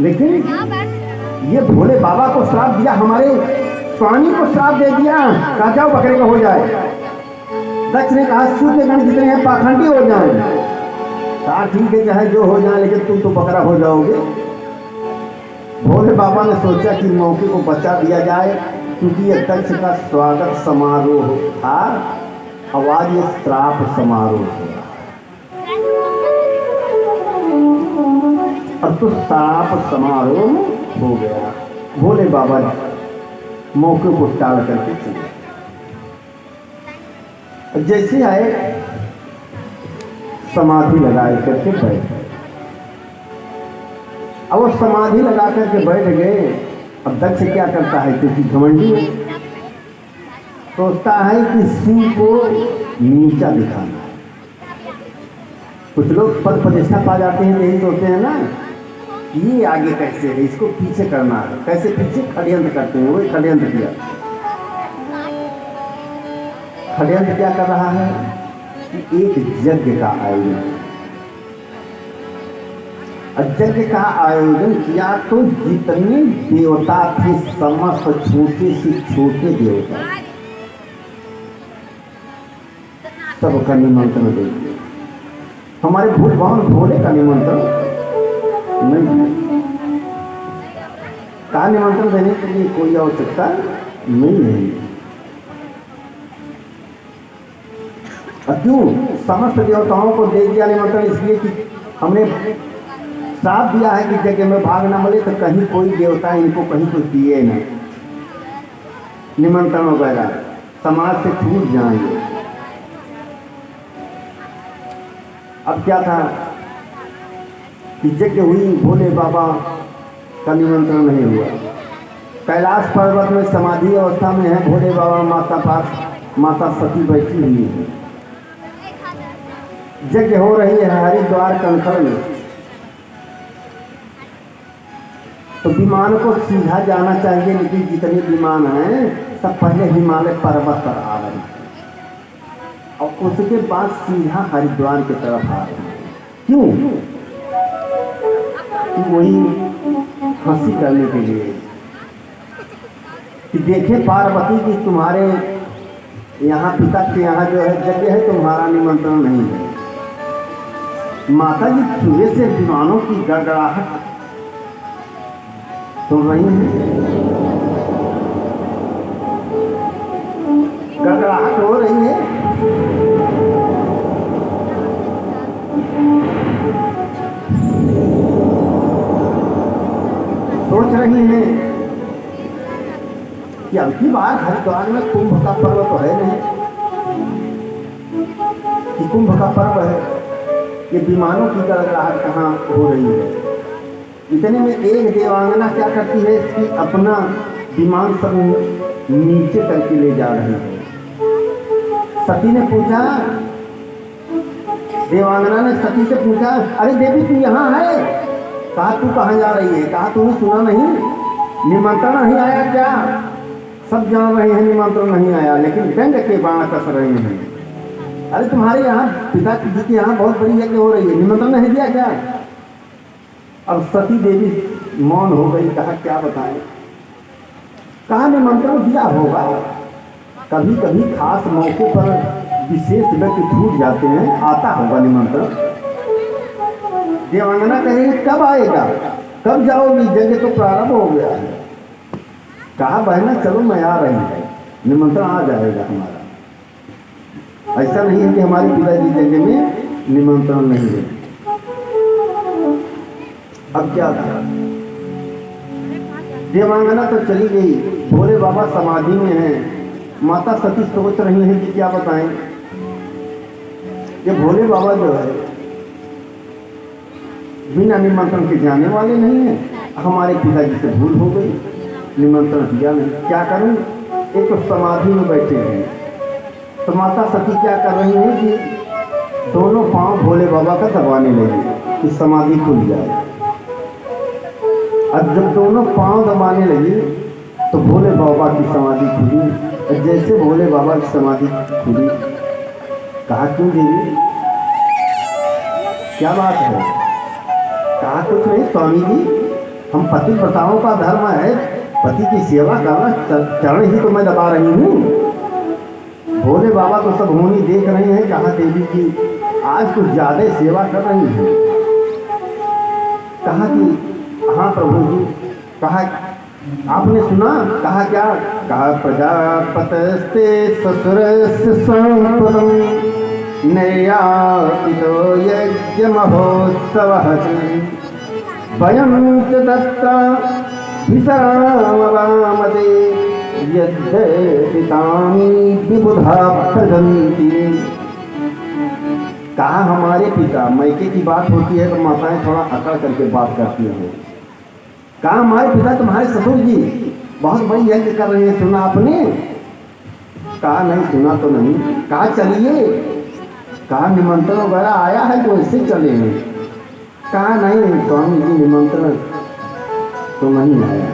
लेकिन ये भोले बाबा को श्राप दिया, हमारे स्वामी को श्राप दे दिया, कहा जाओ बकरे का हो जाए। दक्ष ने कहा शिव के गण जितने हैं पाखंडी हो जाए। कहा ठीक है चाहे जो हो जाए, लेकिन तुम तो बकरा हो जाओगे। भोले बाबा ने सोचा कि मौके को बचा दिया जाए, क्योंकि ये दक्ष का स्वागत समारोह था, आवाज ये श्राप समारोह था। अब तो श्राप समारोह हो गया। भोले बाबा मौके को टाल करके चले। जैसे आए समाधि लगाए करके बैठे। अब वो समाधि लगा करके बैठ गए। अब दक्ष क्या करता है, क्योंकि घमंडी है, सोचता है कि शिव को नीचा दिखाना। कुछ लोग पद प्रतिष्ठा पा जाते हैं, यही सोचते हैं ना ये आगे कैसे है, इसको पीछे करना है, कैसे पीछे षड्यंत्र करते हैं। वही षड्यंत्र किया। षड्यंत्र क्या कर रहा है कि एक यज्ञ का आयोजन, यज्ञ का आयोजन किया तो जितने देवता थे समस्त छोटे से छोटे देवता सबका निमंत्रण दे दिया। हमारे भगवान भोले का निमंत्रण नहीं, का निमंत्रण देने के लिए कोई आवश्यकता नहीं है। क्यों समस्त देवताओं को दे दिया निमंत्रण, इसलिए कि हमने साफ दिया है कि जगह में भाग न मिले तो कहीं कोई देवता इनको कहीं कुछ दिए न, निमंत्रण वगैरह समाज से छूट जाएंगे। अब क्या था कि यज्ञ हुई, भोले बाबा का निमंत्रण नहीं हुआ। कैलाश पर्वत में समाधि अवस्था में है भोले बाबा, माता पास माता सती बैठी हुई है। यज्ञ हो रही है हरिद्वार कंखल में, तो विमान को सीधा जाना चाहिए, लेकिन जितने विमान हैं सब पहले हिमालय पर्वत पर आ रहे हैं और उसके बाद सीधा हरिद्वार की तरफ आ रहे हैं। क्यों? वही हंसी करने के लिए कि देखे पार्वती की तुम्हारे यहाँ पिता के यहाँ जो है यज्ञ है, तुम्हारा निमंत्रण नहीं है। माता जी सुबह से विमानों की गड़गड़ाहट सुन रही हैं, गड़गड़ाहट हो रही है। सोच रही हैं कि अब की बार हरिद्वार में कुंभ का पर्व तो है नहीं, कि कुंभ का पर्व है, ये विमानों की गड़गड़ाहट कहाँ हो रही है। इतने में एक देवांगना क्या करती है कि अपना विमान सब नीचे करके ले जा रही है। सती ने पूछा, देवांगना ने सती से पूछा, अरे देवी तू यहाँ है? कहा तू कहाँ जा रही है? कहा तूने सुना नहीं, निमंत्रण नहीं आया क्या? सब जान रहे हैं निमंत्रण नहीं आया, लेकिन दंड के बाण कस रहे हैं। अरे तुम्हारे यहाँ पिता जी के यहाँ बहुत बड़ी यज्ञ हो रही है, निमंत्रण नहीं दिया क्या? अब सती देवी मौन हो गई। कहा क्या बताएं? कहा निमंत्रण दिया होगा, कभी कभी खास मौके पर विशेष व्यक्ति छूट जाते हैं, आता होगा निमंत्रण। देवांगना कहेगी कब आएगा, कब जाओगी, यज्ञ तो प्रारंभ हो गया है। कहा बहना चलो मैं आ रही है, निमंत्रण आ जाएगा हमारा। ऐसा नहीं है कि हमारे पिताजी यज्ञ में निमंत्रण नहीं है। अब क्या था, देवांगना तो चली गई, भोले बाबा समाधि में हैं। माता सती सोच रही है कि क्या बताएं। ये भोले बाबा जो है बिना निमंत्रण के जाने वाले नहीं है। हमारे पिताजी से भूल हो गई, निमंत्रण दिया नहीं, क्या करूं? एक तो समाधि में बैठे हैं। तो माता सती क्या कर रही है कि दोनों पांव भोले बाबा का दबाने लगी कि समाधि खुल जाए। अब जब दोनों पांव दबाने लगी तो भोले बाबा की समाधि खुली। जैसे भोले बाबा की समाधि खुली, कहा क्यों देवी, क्या बात है? कहा कुछ नहीं स्वामी जी, हम पति प्रताओं का धर्म है, पति की सेवा करना, चरण ही तो मैं दबा रही हूँ। भोले बाबा तो सब होनी देख रहे हैं। कहा देवी जी आज कुछ ज्यादा सेवा कर रही हैं। कहा कि हाँ प्रभु जी। कहा आपने सुना? कहा क्या? कहा प्रजापतस्ते ससुरस्य संपदं नैयातितो यज्ञ महोत्सवः वयं च दत्ता विसरामवामते यद्यपितानि विबुधा भजन्ति। कहा हमारे पिता, मैके की बात होती है तो माताएं थोड़ा अकड़ करके बात करती हैं। कहा हमारे पिता तुम्हारे ससुर जी बहुत बड़ी यज्ञ कर रहे हैं, सुना आपने? कहा नहीं सुना तो नहीं। कहा चलिए। कहा निमंत्रण वगैरह आया है तो इससे चले हैं। कहा नहीं स्वामी जी निमंत्रण तो नहीं आया।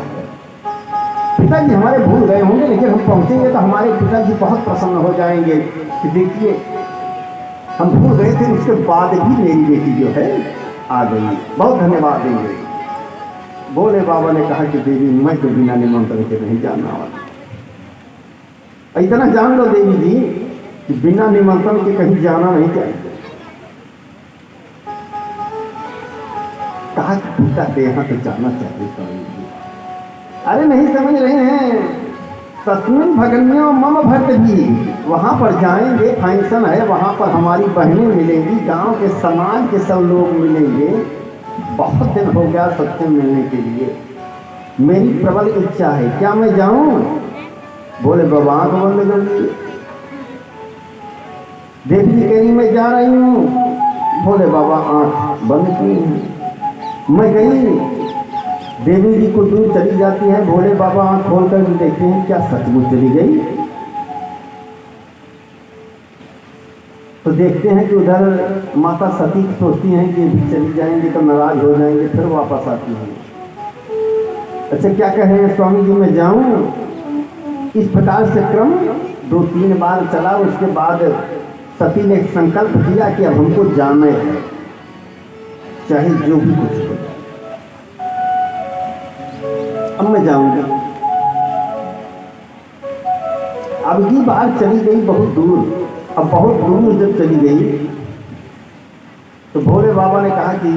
पिताजी हमारे भूल गए होंगे, लेकिन हम पहुंचेंगे तो हमारे पिताजी बहुत प्रसन्न हो जाएंगे कि देखिए हम भूल गए थे, उसके बाद भी मेरी बेटी जो है आ गई, बहुत धन्यवाद देंगे। भोले बाबा ने कहा कि देवी मैं तो बिना निमंत्रण के नहीं जानने वाला। इतना जान लो देवी जी कि बिना निमंत्रण के कहीं जाना नहीं चाहिए। कहा कि पिता के यहाँ तो जाना चाहिए स्वामी जी। अरे नहीं समझ रहे हैं, तस्मिन भगन्यो मम भट्ट जी, वहाँ पर जाएंगे, फंक्शन है, वहाँ पर हमारी बहनें मिलेंगी, गांव के समाज के सब लोग मिलेंगे। बहुत दिन हो गया सबसे मिलने के लिए, मेरी प्रबल इच्छा है, क्या मैं जाऊं? बोले बाबा आंख बंद कर ली। देवी जी कह रही मैं जा रही हूँ। बोले बाबा आंख बंद की। मैं गई, देवी जी को दूर चली जाती है। भोले बाबा आंख खोल कर देखते हैं, क्या सचमुच चली गई? तो देखते हैं कि उधर माता सती सोचती हैं कि भी चली जाएंगे तो नाराज हो जाएंगे, फिर वापस आती हैं। अच्छा क्या कह रहे हैं स्वामी जी मैं जाऊं? इस प्रकार से क्रम 2-3 बार चला। उसके बाद सती ने संकल्प किया कि अब हमको जाना है, चाहे जो भी कुछ हो। मैं जाऊंगी। अब की बार चली गई बहुत दूर। अब बहुत दूर जब चली गई तो भोले बाबा ने कहा कि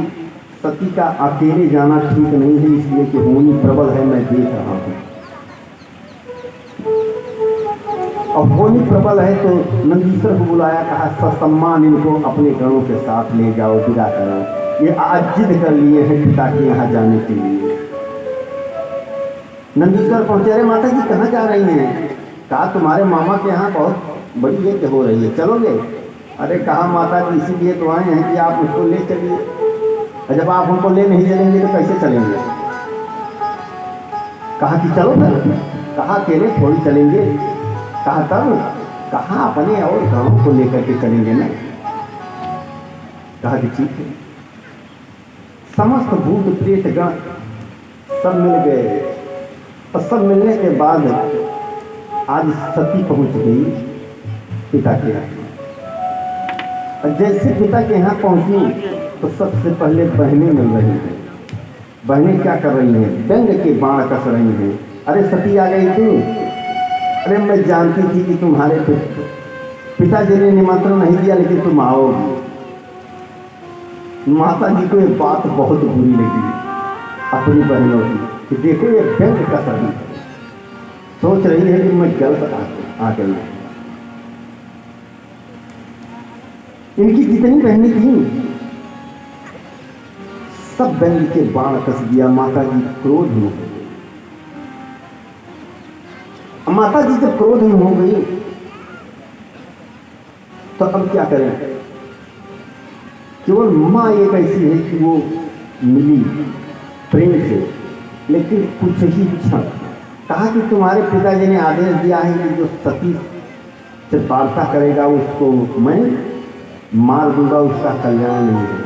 सती का अकेले जाना ठीक नहीं है, इसलिए कि होनी प्रबल है, मैं देख रहा हूं। अब होनी प्रबल है तो नंदीश्वर को बुलाया, कहा ससम्मान इनको अपने गणों के साथ ले जाओ, विदा करो। ये आज जिद कर लिए हैं पिता के यहाँ जाने के लिए। नंदीश्वर पहुंचे, अरे माता जी कहाँ जा रही हैं? कहा तुम्हारे मामा के यहाँ बहुत बड़ी यज्ञ हो रही है, चलोगे? अरे कहा माता जी इसीलिए तो आए हैं कि आप उसको ले चलिए, और जब आप हमको ले नहीं चलेंगे तो कैसे चलेंगे? कहा कि चलो फिर। कहा अकेले थोड़ी चलेंगे। कहा तब? कहा अपने और गांव को लेकर के चलेंगे ना। कहा कि ठीक है। समस्त भूत प्रेत गण सब मिल गए और सब मिलने के बाद आज सती पहुंच गई पिता के यहाँ। और जैसे पिता के यहाँ पहुंची तो सबसे पहले बहनें मिल रही हैं। बहनें क्या कर रही हैं? व्यंग के बाण कस रही हैं। अरे सती आ गई तू? अरे मैं जानती थी कि तुम्हारे पिताजी ने निमंत्रण नहीं दिया, लेकिन तुम आओगी। माता जी को ये बात बहुत बुरी लगी अपनी बहनों की कि देखो ये व्यंग कस रही है, सोच रही है कि मैं गलत आ गई। इनकी जितनी बहनें थी सब व्यंग के बाण कस दिया। माता जी क्रोध में हो गई। माता जी जब क्रोध में हो गई तो अब क्या करें? केवल माँ एक ऐसी है कि वो मिली प्रेम से, लेकिन कुछ ही क्षण। कहा कि तुम्हारे पिताजी ने आदेश दिया है कि जो सती से वार्ता करेगा उसको मैं मार दूंगा, उसका कल्याण नहीं है।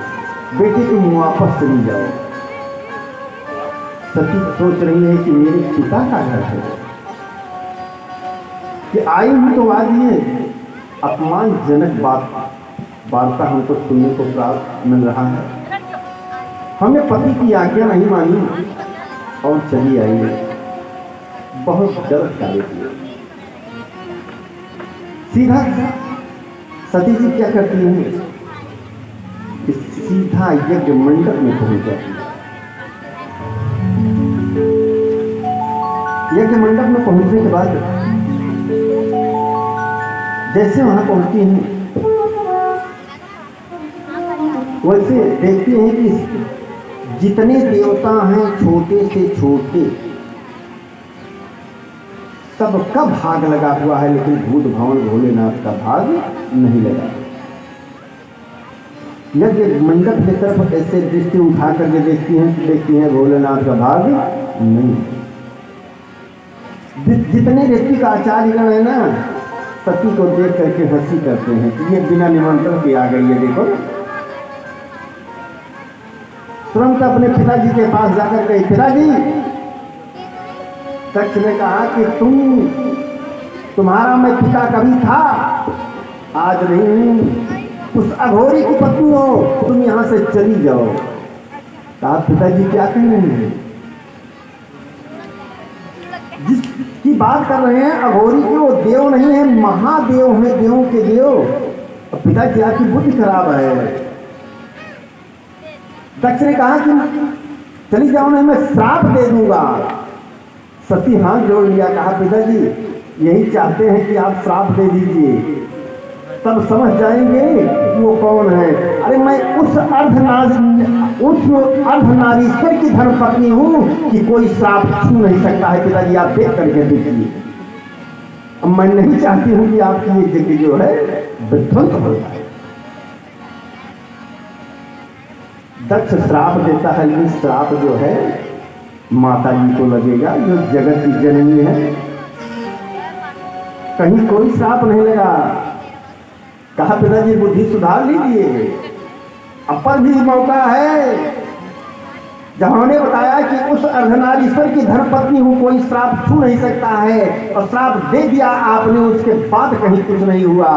बेटी तुम वापस चली जाओ। सती सोच रही है कि मेरे पिता का घर है कि आई हूं तो आज ये अपमानजनक वार्ता हमको सुनने को प्राप्त मिल रहा है। हमें पति की आज्ञा नहीं मानी और चली आई है। बहुत गलत कार्य किया। सीधा सती जी क्या करती हैं? सीधा यज्ञ मंडप में पहुंच जाती है। यज्ञ मंडप में पहुंचने के बाद जैसे वहां पहुंचती हैं वैसे देखते हैं कि जितने देवता हैं छोटे से छोटे सबका भाग लगा हुआ है, लेकिन भूत भवन भोलेनाथ का भाग नहीं लगा। यज्ञ मंडप की तरफ ऐसे दृष्टि उठा करके देखती हैं भोलेनाथ का भाग नहीं। जितने व्यक्ति का आचार्यगण है ना, सती को देख करके हंसी करते हैं कि ये बिना निमंत्रण के आ गई है। देखो तुरंत अपने पिताजी के पास जाकर गई, पिताजी। दक्ष ने कहा कि तुम्हारा मैं पिता कभी था, आज नहीं। उस अघोरी की पत्नी हो, तुम यहां से चली जाओ। कहा पिताजी क्या कह रहे हैं? जिसकी बात कर रहे हैं अघोरी की, वो देव नहीं है, महादेव है, देवों के देव। और पिताजी आपकी बुद्धि खराब है। दक्ष ने कहा कि चली जाओ, नहीं मैं श्राप दे दूंगा। सती हाथ जोड़ लिया, कहा पिताजी यही चाहते हैं कि आप श्राप दे दीजिए, तब समझ जाएंगे वो कौन है। अरे मैं उस अर्धनारीश्वर की धर्मपत्नी हूं कि कोई श्राप छू नहीं सकता है। पिताजी आप देख करके देखिए। अब मैं नहीं चाहती हूं कि आपकी ये जिंदगी जो है विध्वंस हो जाए। दक्ष श्राप देता है, लेकिन श्राप जो है माता जी को लगेगा, जो जगत की जननी है। कहीं कोई श्राप नहीं लगा। कहा पिताजी बुद्धि सुधार लीजिए, अब पर भी मौका है। जब हमने बताया कि उस अर्धनारीश्वर की धर्मपत्नी हूं, कोई श्राप छू नहीं सकता है, और श्राप दे दिया आपने, उसके बाद कहीं कुछ नहीं हुआ,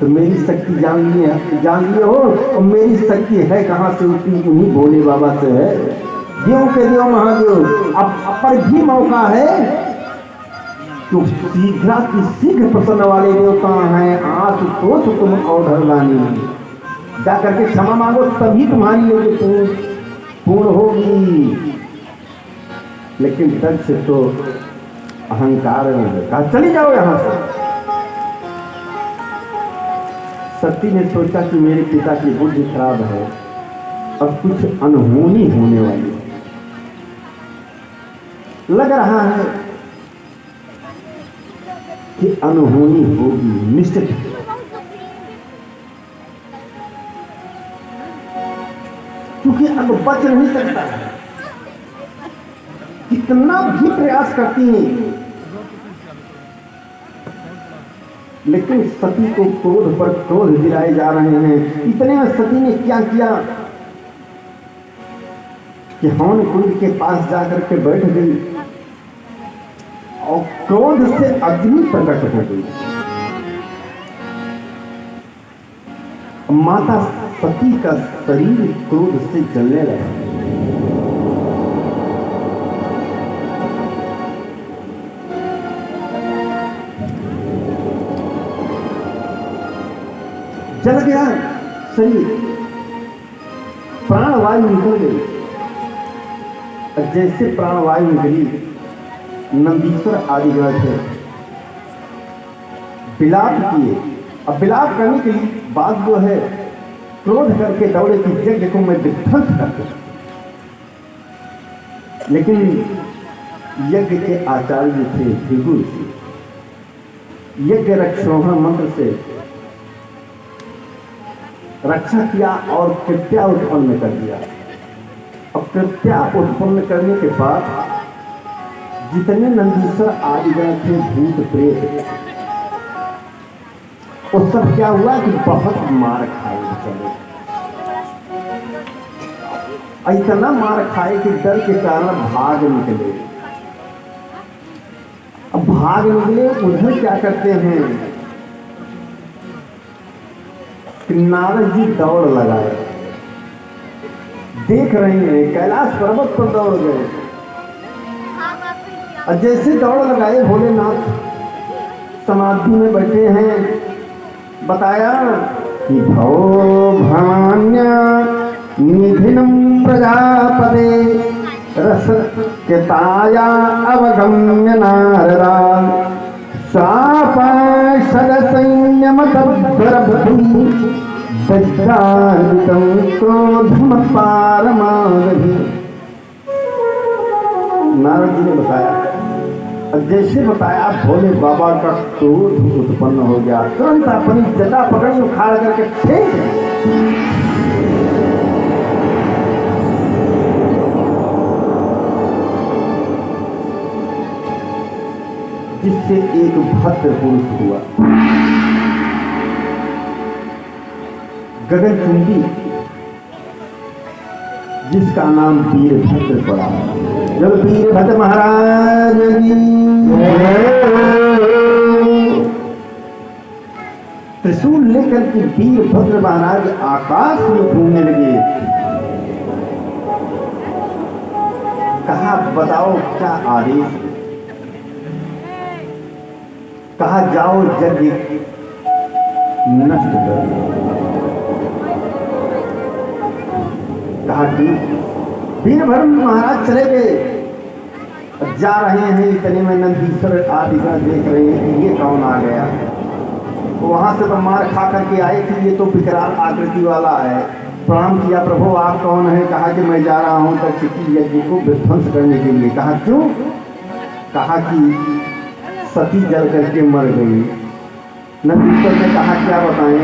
तो मेरी शक्ति जान लिए हो। और मेरी शक्ति है कहाँ से? उन्हीं भोले बाबा से है। देव के देव महादेव अब पर भी मौका है तो शीघ्र प्रसन्न वाले देवता हैं। आज तो तुम ऑर्डर लानी जा करके क्षमा मांगो तभी तुम्हारी योग्य पूर्ण होगी। लेकिन दक्ष तो अहंकार में कहा चली जाओ यहां से। सती ने सोचा कि मेरे पिता की बुद्धि खराब है, अब कुछ अनहोनी होने वाली है। लग रहा है कि अनहोनी होगी निश्चित, क्योंकि अब बच नहीं सकता। कितना भी प्रयास करती हैं लेकिन सती को क्रोध पर क्रोध दिलाए जा रहे हैं। इतने में सती ने क्या किया कि हवन कुंड के पास जाकर के बैठ गई और क्रोध से अग्नि प्रकट हो गई। माता सती का शरीर क्रोध से जलने लगा। जल गया शरीर, प्राणवायु निकल गई। जैसे प्राणवायु निकली, नंदीश्वर आदिग्रह थे विलाप किए। अब विलाप करने के बाद जो है क्रोध करके दौड़े कि यज्ञ को मैं विध्वंस कर दूं। लेकिन यज्ञ के आचार्य थे भृगु, यज्ञ रक्षोहण मंत्र से रक्षा किया और कृत्या उत्पन्न कर दिया। अब कृत्या उत्पन्न करने के बाद जितने नंदीश्वर आदिगण थे भूत प्रेत, उस सब क्या हुआ कि बहुत मार खाए चले। इतना मार खाए कि डर के कारण भाग निकले। अब भाग निकले, उधर क्या करते हैं नारद जी दौड़ लगाए, देख रहे हैं कैलाश पर्वत पर दौड़ गए। और जैसे दौड़ लगाए भोलेनाथ समाधि में बैठे हैं। बताया कि भो भवान्य निधिनम प्रजापते रस केताया अवगम्य नारदा नारद जी ने बताया। जैसे बताया भोले बाबा का क्रोध उत्पन्न हो गया। तुरंत अपनी जटा पकड़ी उखाड़ करके फेंक, जिससे एक भद्र पुरुष हुआ गगनचुंबी, जिसका नाम वीरभद्र पड़ा। जब वीरभद्र महाराज की त्रिशूल लेकर के वीरभद्र महाराज आकाश में घूमने लगे। कहा बताओ क्या आदेश? कहा जाओ यज्ञ नष्ट कर। कहा कि वीरभद्र महाराज चले गए। जा रहे हैं, इतने में नंदीश्वर आदिगण देख रहे हैं कि ये कौन आ गया। वहां से तो मार खा करके आए थे, ये तो विकराल आकृति वाला है। प्रणाम किया, प्रभु आप कौन है? कहा कि मैं जा रहा हूं दक्ष की यज्ञ को विध्वंस करने के लिए। कहा क्यों? कहा कि सती जल करके मर गई। नंदीश्वर ने कहा क्या बताएं?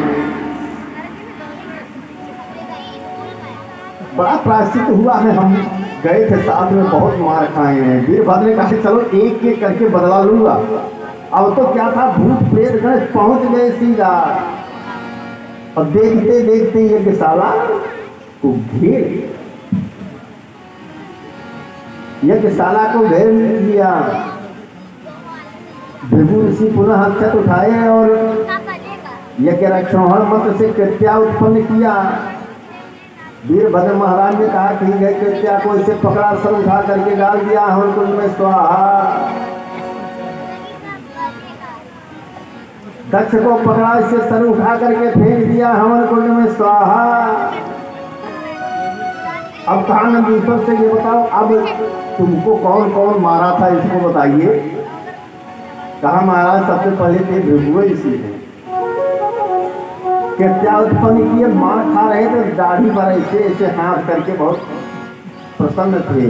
बड़ा प्रायश्चित हुआ है, हम गए थे साथ में, बहुत मार खाए हैं। वीरभद्र ने कहा चलो एक एक करके बदला लूंगा। अब तो क्या था, भूत प्रेत गण पहुंच गए सीधा और देखते देखते यज्ञशाला को घेर, यज्ञशाला को घेर लिया। भृगु ऋषि पुनः अक्षत उठाए और यज्ञ रक्षोहण मंत्र से कृत्या उत्पन्न किया। वीरभद्र महाराज ने कहा ठीक है, कृत्या को इसे पकड़ा, सर उठा करके डाल दिया हवन कुंड में स्वाहा। दक्ष को पकड़ा, इसे सर उठा करके फेंक दिया हवन कुंड में स्वाहा। अब कहा नंदीश्वर से ये बताओ, अब तुमको कौन कौन मारा था इसको बताइए। कहा महाराज सबसे पहले थे भृगु ऋषि थे, कृत्या उत्पन्न किए, मार खा रहे थे, दाढ़ी पर ऐसे ऐसे हाथ करके बहुत प्रसन्न थे।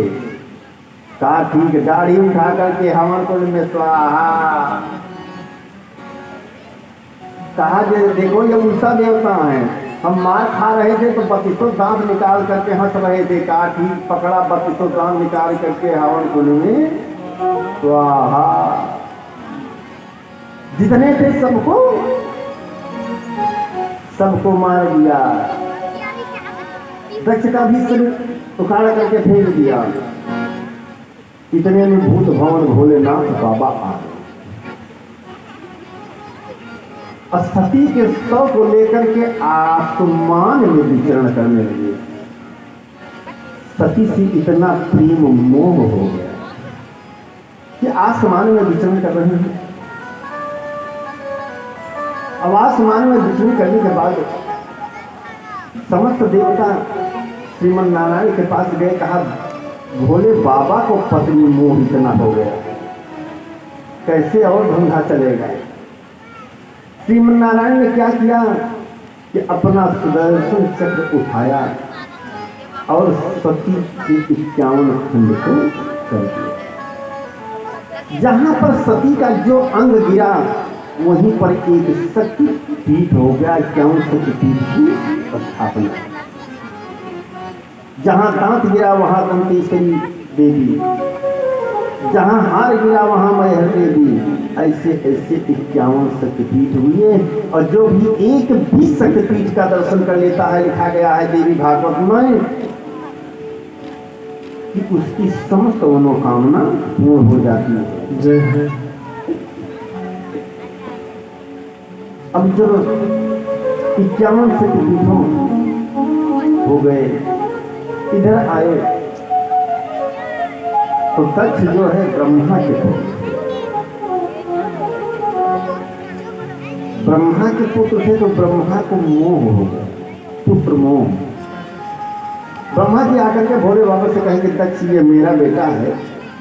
कहा ठीक है, दाढ़ी उठा करके हवन कुंड में स्वाहा। कहा देखो ये उल्टा देवता है, हम मार खा रहे थे तो 32 दांत निकाल करके हंस रहे थे। कहा ठीक, पकड़ा 32 दांत निकाल करके हवन कुंड में स्वाहा। जितने थे सबको मार दिया। दक्ष का भी सिर उखाड़ करके फेंक दिया। इतने में भूत भवन भोलेनाथ बाबा आ गए। सती के शव को लेकर के आसमान में विचरण करने लगे। सती से इतना प्रेम मोह हो गया कि आसमान में विचरण कर रहे हैं। अब आसमान में विचरण करने के बाद समस्त देवता श्रीमन नारायण के पास गए। कहा भोले बाबा को पत्नी मोह इतना हो गया, कैसे और धंधा चलेगा। श्रीमन नारायण ने क्या किया कि अपना सुदर्शन चक्र उठाया और सती के 51 खंड को कर दिया। जहां पर सती का जो अंग गिरा वहीं पर एक शक्ति पीठ हो गया, 51 शक्ति पीठ की स्थापना। जहां दांत गिरा वहां दंतेश्वरी देवी, जहां हार गिरा वहां मैहर देवी। ऐसे ऐसे 51 शक्तिपीठ हुए और जो भी एक भी शक्तिपीठ का दर्शन कर लेता है, लिखा गया है देवी भागवत में कि उसकी समस्त मनोकामना पूर्ण हो जाती है। जय है। अब जब 51 शक्तिपीठों हो गए, इधर आए तो दक्ष जो है ब्रह्मा के पुत्र, ब्रह्मा के पुत्र थे तो ब्रह्मा को मोह हो गया, पुत्र मोह। ब्रह्मा जी आकर के भोले बाबा से कहेंगे दक्ष ये मेरा बेटा है,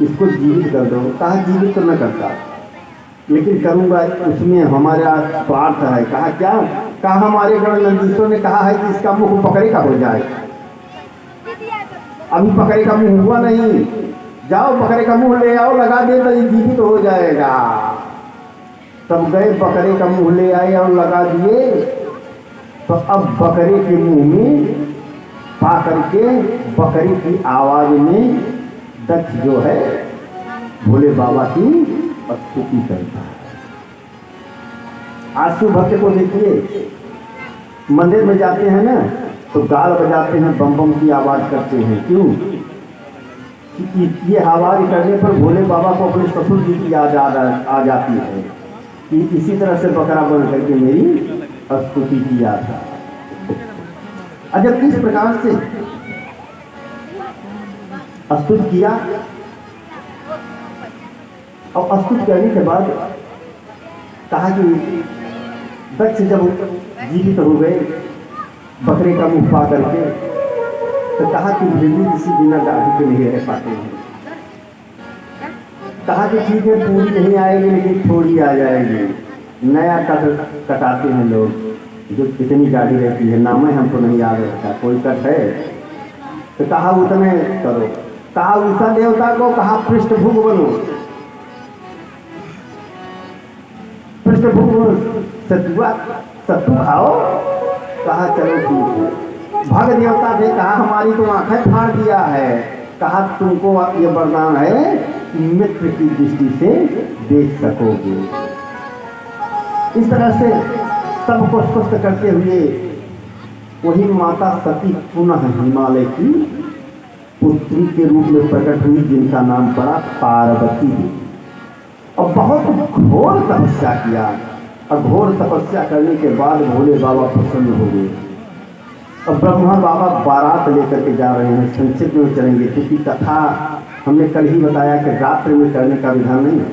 इसको जीवित कर दो। कहा जीवित तो न करता, लेकिन करूंगा, उसमें हमारा स्वार्थ है। कहा क्या? कहा हमारे गण नंदीश्वर ने कहा है कि इसका मुंह पकड़े का हो जाए। अभी पकड़े का मुंह हुआ नहीं, जाओ बकरे का मुंह ले आओ, लगा दे तो ये जीवित हो जाएगा। तब गए बकरे का मुंह ले आए और लगा दिए। तो अब बकरे के मुंह में पा करके बकरी की आवाज में दक्ष जो है भोले बाबा की स्तुति करता है। आशु भक्त को देखिए, मंदिर में जाते हैं ना तो गाल बजाते हैं, बम बम की आवाज करते हैं। क्यों? ये आवाज करने पर भोले बाबा को अपने ससुर जी की याद आ जाती है कि इसी तरह से बकरा बन करके मेरी स्तुति किया था। जब किस प्रकार से स्तुति किया और स्तुति करने के बाद कहा कि दक्ष जब जीवित हो गए बकरे का मुंह पा करके, तो कहा कि बिल्ली किसी बिना दाढ़ी के नहीं रह पाते हैं। कहा कि ठीक है पूरी नहीं आएगी लेकिन थोड़ी आ जाएगी। नया कटाते हैं लोग, जो कितनी दाढ़ी रहती है, नाम है हमको नहीं याद रहता, कोई कट है तो कहा उतने करो। कहा उषा देवता को कहा पृष्ठभूग बनो, पृष्ठभूग सत्तू खाओ। कहा चलो ठीक है। भग देवता थे, कहा हमारी तो आंखें फाड़ दिया है। कहा तुमको ये वरदान है कि मित्र की दृष्टि से देख सकोगे। इस तरह से सबको स्वस्थ करते हुए वही माता सती पुनः हिमालय की पुत्री के रूप में प्रकट हुई, जिनका नाम पड़ा पार्वती। और बहुत घोर तपस्या किया और घोर तपस्या करने के बाद भोले बाबा प्रसन्न हो गए। अब ब्रह्मा बाबा बारात लेकर के जा रहे हैं, संक्षिप्त में चलेंगे क्योंकि कथा हमने कल ही बताया कि रात्रि में करने का विधान नहीं है।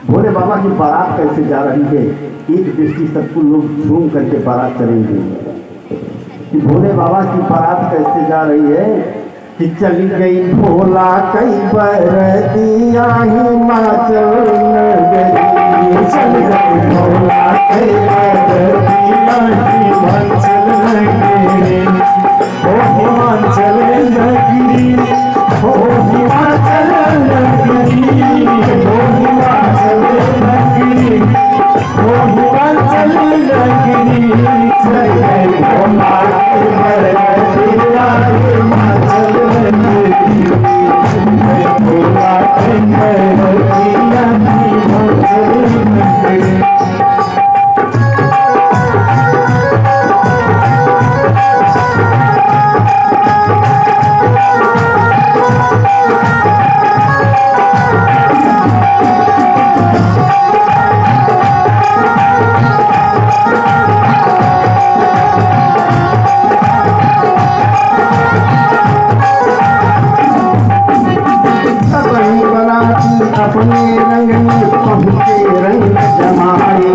भोले बाबा की बारात कैसे जा रही है, एक दृष्टि सबको लोग झूम करके बारात चलेंगे कि भोले बाबा की बारात कैसे जा रही है कि चली गई भोला कई बरतिया हिमाचल नगरी, चल गई भोला कई बरतिया हिमाचल नगरी, ओ हिमाचल नगरी, ओ हिमाचल नगरी, ओ हिमाचल नगरी, ओ हिमाचल नगरी, चल गई भोला कई बरतिया हिमाचल नगरी, भोला कई बरतिया हिमाचल नगरी। अपने रंग में पहुँचे रंग जमाए,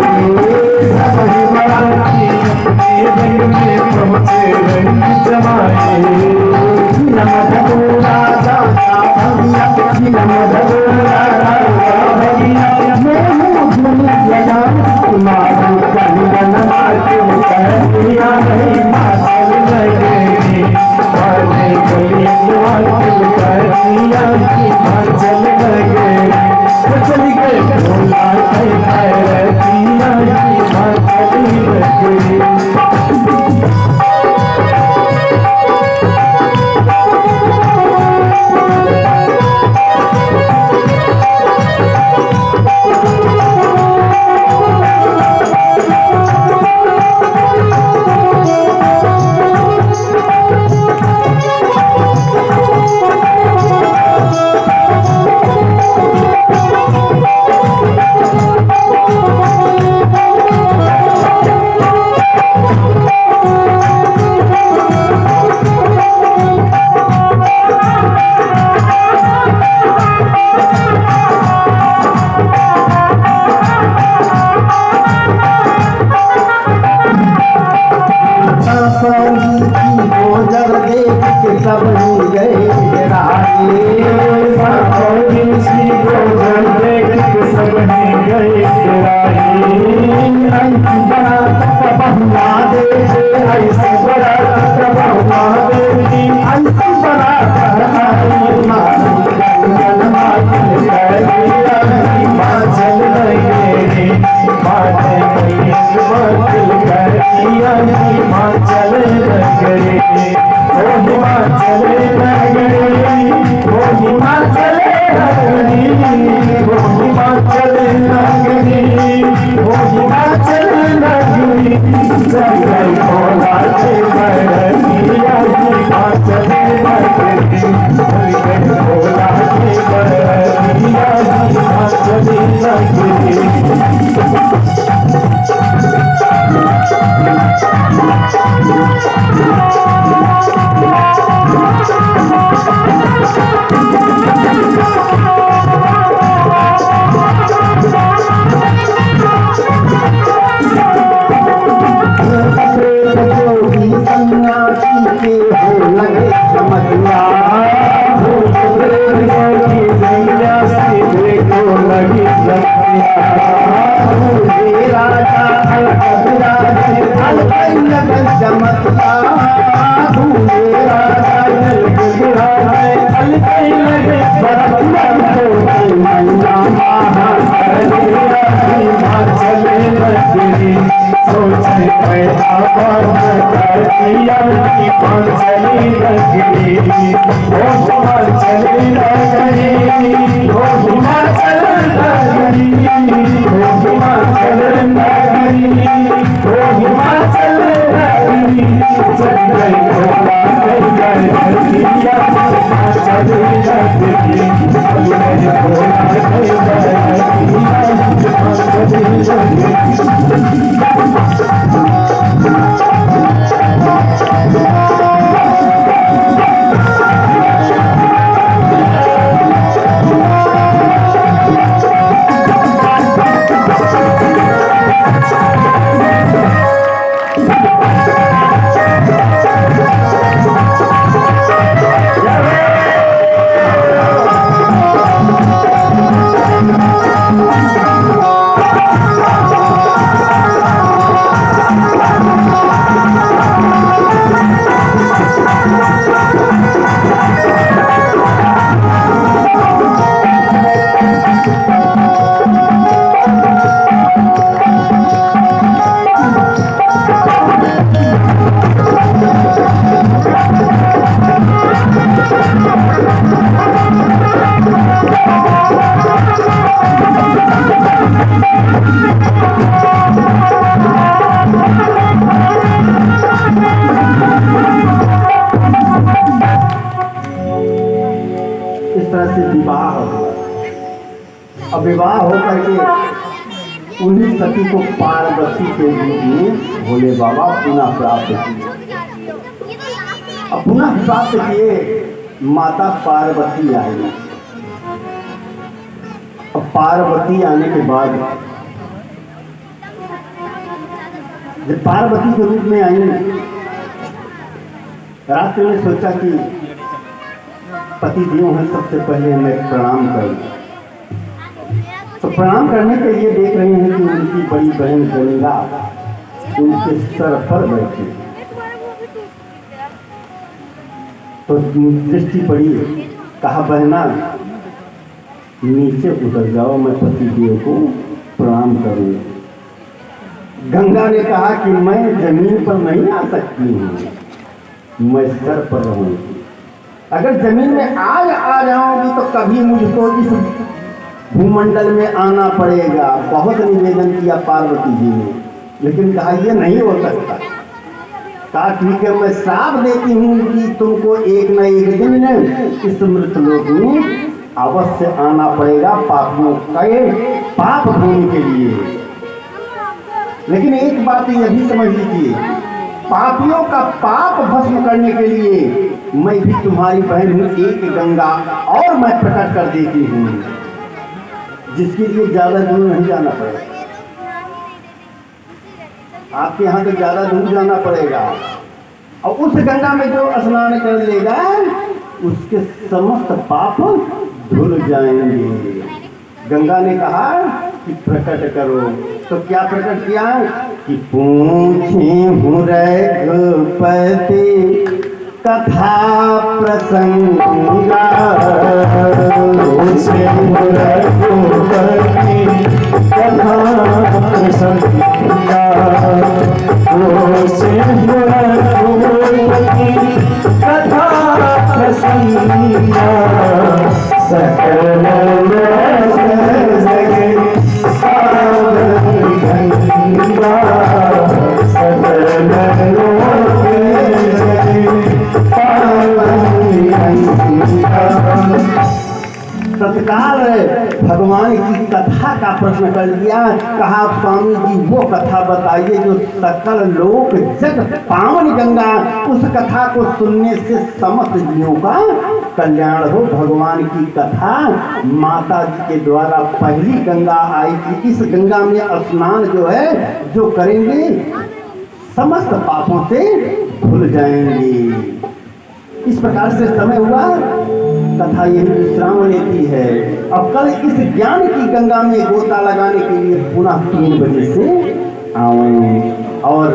सबही बराती अपने रंग में पहुँचे रंग जमाए, नमद राजा भगिया, नमद राजा भगिया, मैं झूम लगा मारू कंगन तुम कहतिया नहीं माचल लगेगी, वाले गली दुआर तुम कहतिया की माचल लगेगी, चल गए भोला कई बरतिया की माचल लगेगी। सब गए हिमाचल नगरी, ओ हिमाचल नगरी, ओ हिमाचल नगरी, ओ हिमाचल नगरी, ओ हिमाचल नगरी, चल गई भोला कई बरतिया हिमाचल नगरी, चल गई भोला कई बरतिया हिमाचल नगरी। Thank you. अब विवाह होकर के उन्हीं सती को पार्वती के रूप में भोले बाबा पुनः प्राप्त किए। अब पुनः प्राप्त किए, माता पार्वती आई। अब पार्वती आने के बाद जब पार्वती के रूप में आई, रात्रि में सोचा कि पति देव हैं, सबसे पहले मैं प्रणाम करूं। तो प्रणाम करने के लिए देख रहे हैं कि उनकी बड़ी बहन गंगा उनके सर पर बैठी। तो दृष्टि पड़ी, कहा बहना नीचे उतर जाओ, मैं पति देव को प्रणाम करूं। गंगा ने कहा कि मैं जमीन पर नहीं आ सकती हूँ, मैं सर पर रहूंगी। अगर जमीन में आज आ जाऊंगी तो कभी मुझको इस भूमंडल में आना पड़ेगा। बहुत निवेदन किया पार्वती जी ने, लेकिन कहा यह नहीं हो सकता। कहा ठीक है, मैं श्राप देती हूँ कि तुमको एक न एक दिन इस मृतलोक में अवश्य आना पड़ेगा पापियों के पाप धोने के लिए। लेकिन एक बात यह भी समझ लीजिए, पापियों का पाप भस्म करने के लिए मैं भी तुम्हारी बहन हूँ, एक गंगा और मैं प्रकट कर देती हूँ, जिसके लिए ज्यादा दूर नहीं जाना पड़ेगा। आपके यहाँ तो ज्यादा दूर जाना पड़ेगा, और उस गंगा में जो स्नान कर लेगा उसके समस्त पाप धुल जाएंगे। गंगा ने कहा कि प्रकट करो। तो क्या प्रकट किया कि पूछे हूँ रघुपति कथा प्रसंगा, पूछे हूँ रघुपति कथा प्रसंगा, पूछे हूँ रघुपति कथा प्रसंगा, सकल तत्काल भगवान की कथा का प्रश्न कर दिया। कहा स्वामी जी वो कथा बताइए जो सकल लोक जग पावन गंगा, उस कथा को सुनने से समस्त जीवों का कल्याण हो। भगवान की कथा माता जी के द्वारा पहली गंगा आई थी। इस गंगा में स्नान जो है जो करेंगे समस्त पापों से धुल जाएंगे। इस प्रकार से समय हुआ, कथा यही विश्राम लेती है। अब कल इस ज्ञान की गंगा में गोता लगाने के लिए पुनः 3 बजे से आएंगे। और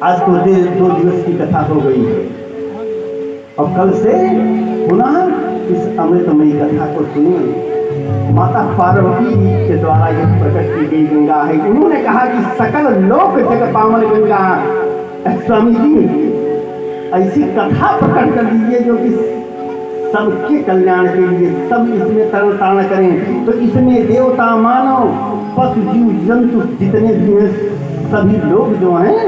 आज तो 2 दिवस की कथा हो गई है, अब कल से पुनः इस अमृतमयी कथा को सुनिए। माता पार्वती के द्वारा यह प्रकट की गई गंगा है। उन्होंने कहा कि सकल लोक जग पावन गंगा, स्वामी जी ऐसी कथा प्रकट कर दीजिए जो कि सबके कल्याण के लिए, सब इसमें तरण तारण करें। तो इसमें देवता मानव पशु जीव जंतु जितने भी हैं सभी लोग जो हैं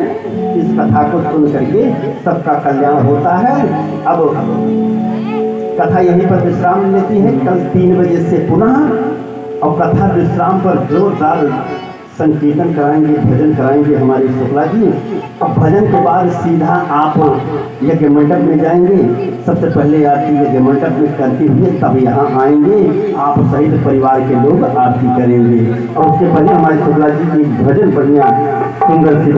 इस कथा को सुन करके सबका कल्याण होता है। अब कथा यहीं पर विश्राम लेती है। कल 3 बजे से पुनः और कथा विश्राम पर जोरदार संकीर्तन कराएंगे, भजन कराएंगे हमारी शुक्ला जी। अब भजन के बाद सीधा आप यज्ञ मंडप में जाएंगे। सबसे पहले आरती यज्ञ मंडप में करते हुए तब यहाँ आएंगे, आप सहित परिवार के लोग आरती करेंगे। और उसके पहले हमारी शुक्ला जी की भजन बढ़िया सुंदर सी